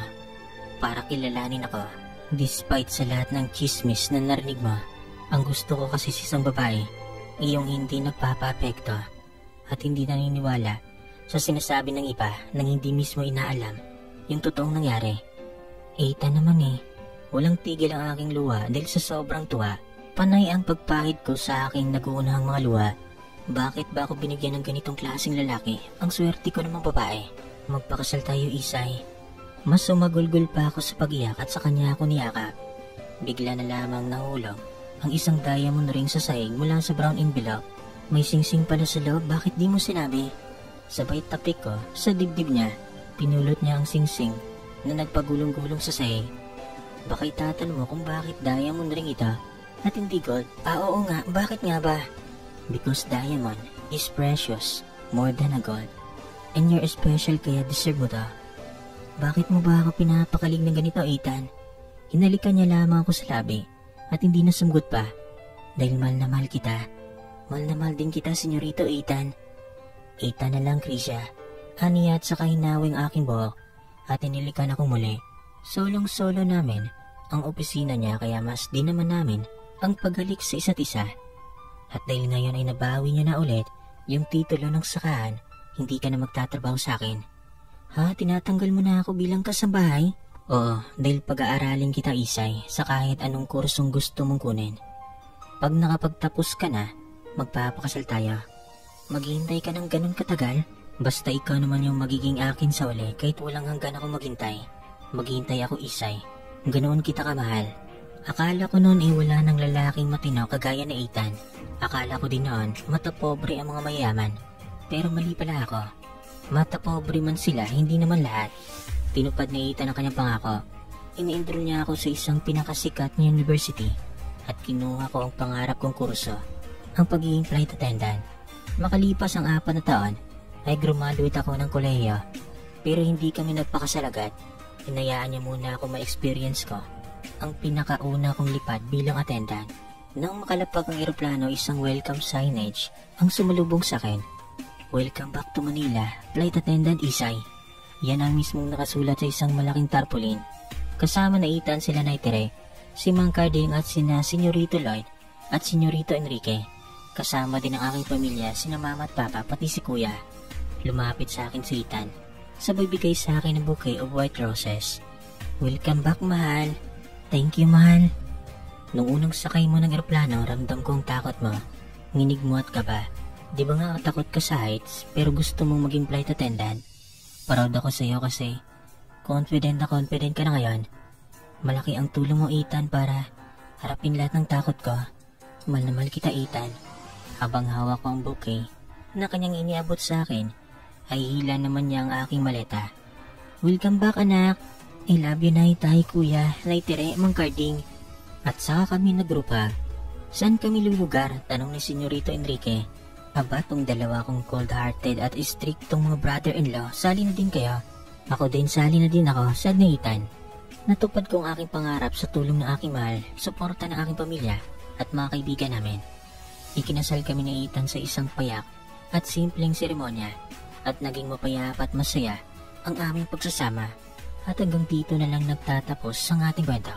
Para kilalanin ako. Despite sa lahat ng chismis na narinig mo, ang gusto ko kasi sa isang babae, iyong hindi nagpapa-apekto at hindi naniniwala sa sinasabi ng iba nang hindi mismo inaalam yung totoong nangyari. Ethan naman walang tigil ang aking luha dahil sa sobrang tuwa. Panay ang pagpahid ko sa aking naguunahang mga luha. Bakit ba ako binigyan ng ganitong klaseng lalaki? Ang swerte ko namang babae. Magpakasal tayo, Isay. Mas sumagulgul pa ako sa pag-iyak at sa kanya ako niyakap. Bigla na lamang nahulog ang isang diamond ring sa sahig mula sa brown envelope. May singsing pala sa loob, bakit di mo sinabi? Sabay tapik ko sa dibdib niya. Pinulot niya ang singsing na nagpagulong-gulong sa sahig. Baka itatanong mo kung bakit diamond ring ito at hindi gold. Oo nga, bakit nga ba? Because diamond is precious more than a gold. And you're special kaya deserve mo to. Bakit mo ba ako pinapakalig ng ganito, Ethan? Hinalikan niya lamang ako sa labi at hindi nasumgot pa. Dahil mahal na mahal kita. Mahal na mahal din kita, senyorito Ethan. Ethan na lang, Krisha. Aniya at saka hinawing aking buhok at inilikan ako muli. Solong-solo namin ang opisina niya kaya mas di naman namin ang paghalik sa isa't isa. At dahil ngayon ay nabawi niya na ulit yung titulo ng sakahan, hindi ka na magtatrabaho sa akin. Tinatanggal mo na ako bilang kasambahay? Oo, dahil pag-aaralin kita, Isay, sa kahit anong kursong gusto mong kunin. Pag nakapagtapos ka na, magpapakasal tayo. Maghihintay ka ng ganun katagal? Basta ikaw naman yung magiging akin sa uli kahit walang hanggan ako maghintay. Maghihintay ako, Isay. Ganoon kita kamahal. Akala ko noon wala ng lalaking matino kagaya ni Ethan. Akala ko din noon matapobre ang mga mayayaman. Pero mali pala ako. Matapobre man sila, hindi naman lahat. Tinupad ni Ethan ang kanyang pangako. Ini-enroll niya ako sa isang pinakasikat na university at kinuha ko ang pangarap kong kurso, ang pagiging flight attendant. Makalipas ang 4 na taon, ay graduate ako ng kolehiyo, pero hindi kami nagpakasalagat. Hinayaan niya muna ako ma-experience ko ang pinakauna kong lipad bilang attendant. Nang makalapag ang eroplano, isang welcome signage ang sumalubong sa akin. Welcome back to Manila, Flight Attendant Isay. Yan ang mismong nakasulat sa isang malaking tarpaulin. Kasama na Ethan sila Naitere, si Mang Carding at sina Senyorito Lloyd at Senyorito Enrique. Kasama din ang aking pamilya, sina Mama at Papa pati si Kuya. Lumapit sa akin si Ethan, sabay bigay sa akin ng bouquet of white roses. Welcome back, mahal. Thank you, mahal. Nung unang sakay mo ng eroplano, ramdam ko ang takot mo. Nginig mo at kaba. Di ba nga takot ka sa heights, pero gusto mong maging flight attendant? Proud ako sa iyo kasi confident ka na ngayon. Malaki ang tulong mo, Ethan, para harapin lahat ng takot ko. Mahal na mahal kita, Ethan. Habang hawak ko ang bouquet na kanyang iniabot sa akin, ay hila naman niya ang aking maleta. Welcome back, anak. I love you, Naitay, Kuya, Naitere, Mang Carding. At saka kami nagrupa. Saan kami lulugar? Tanong ni Senyorito Enrique. Aba, tong dalawa kong cold-hearted at striktong mga brother-in-law, sali na din kayo. Ako din, sali na din ako, sad na Ethan. Natupad ko ang aking pangarap sa tulong ng aking mahal, suporta ng aking pamilya at mga kaibigan namin. Ikinasal kami ni Ethan sa isang payak at simpleng seremonya at naging mapayapa at masaya ang aming pagsasama. At hanggang dito na lang nagtatapos ang ating kwento.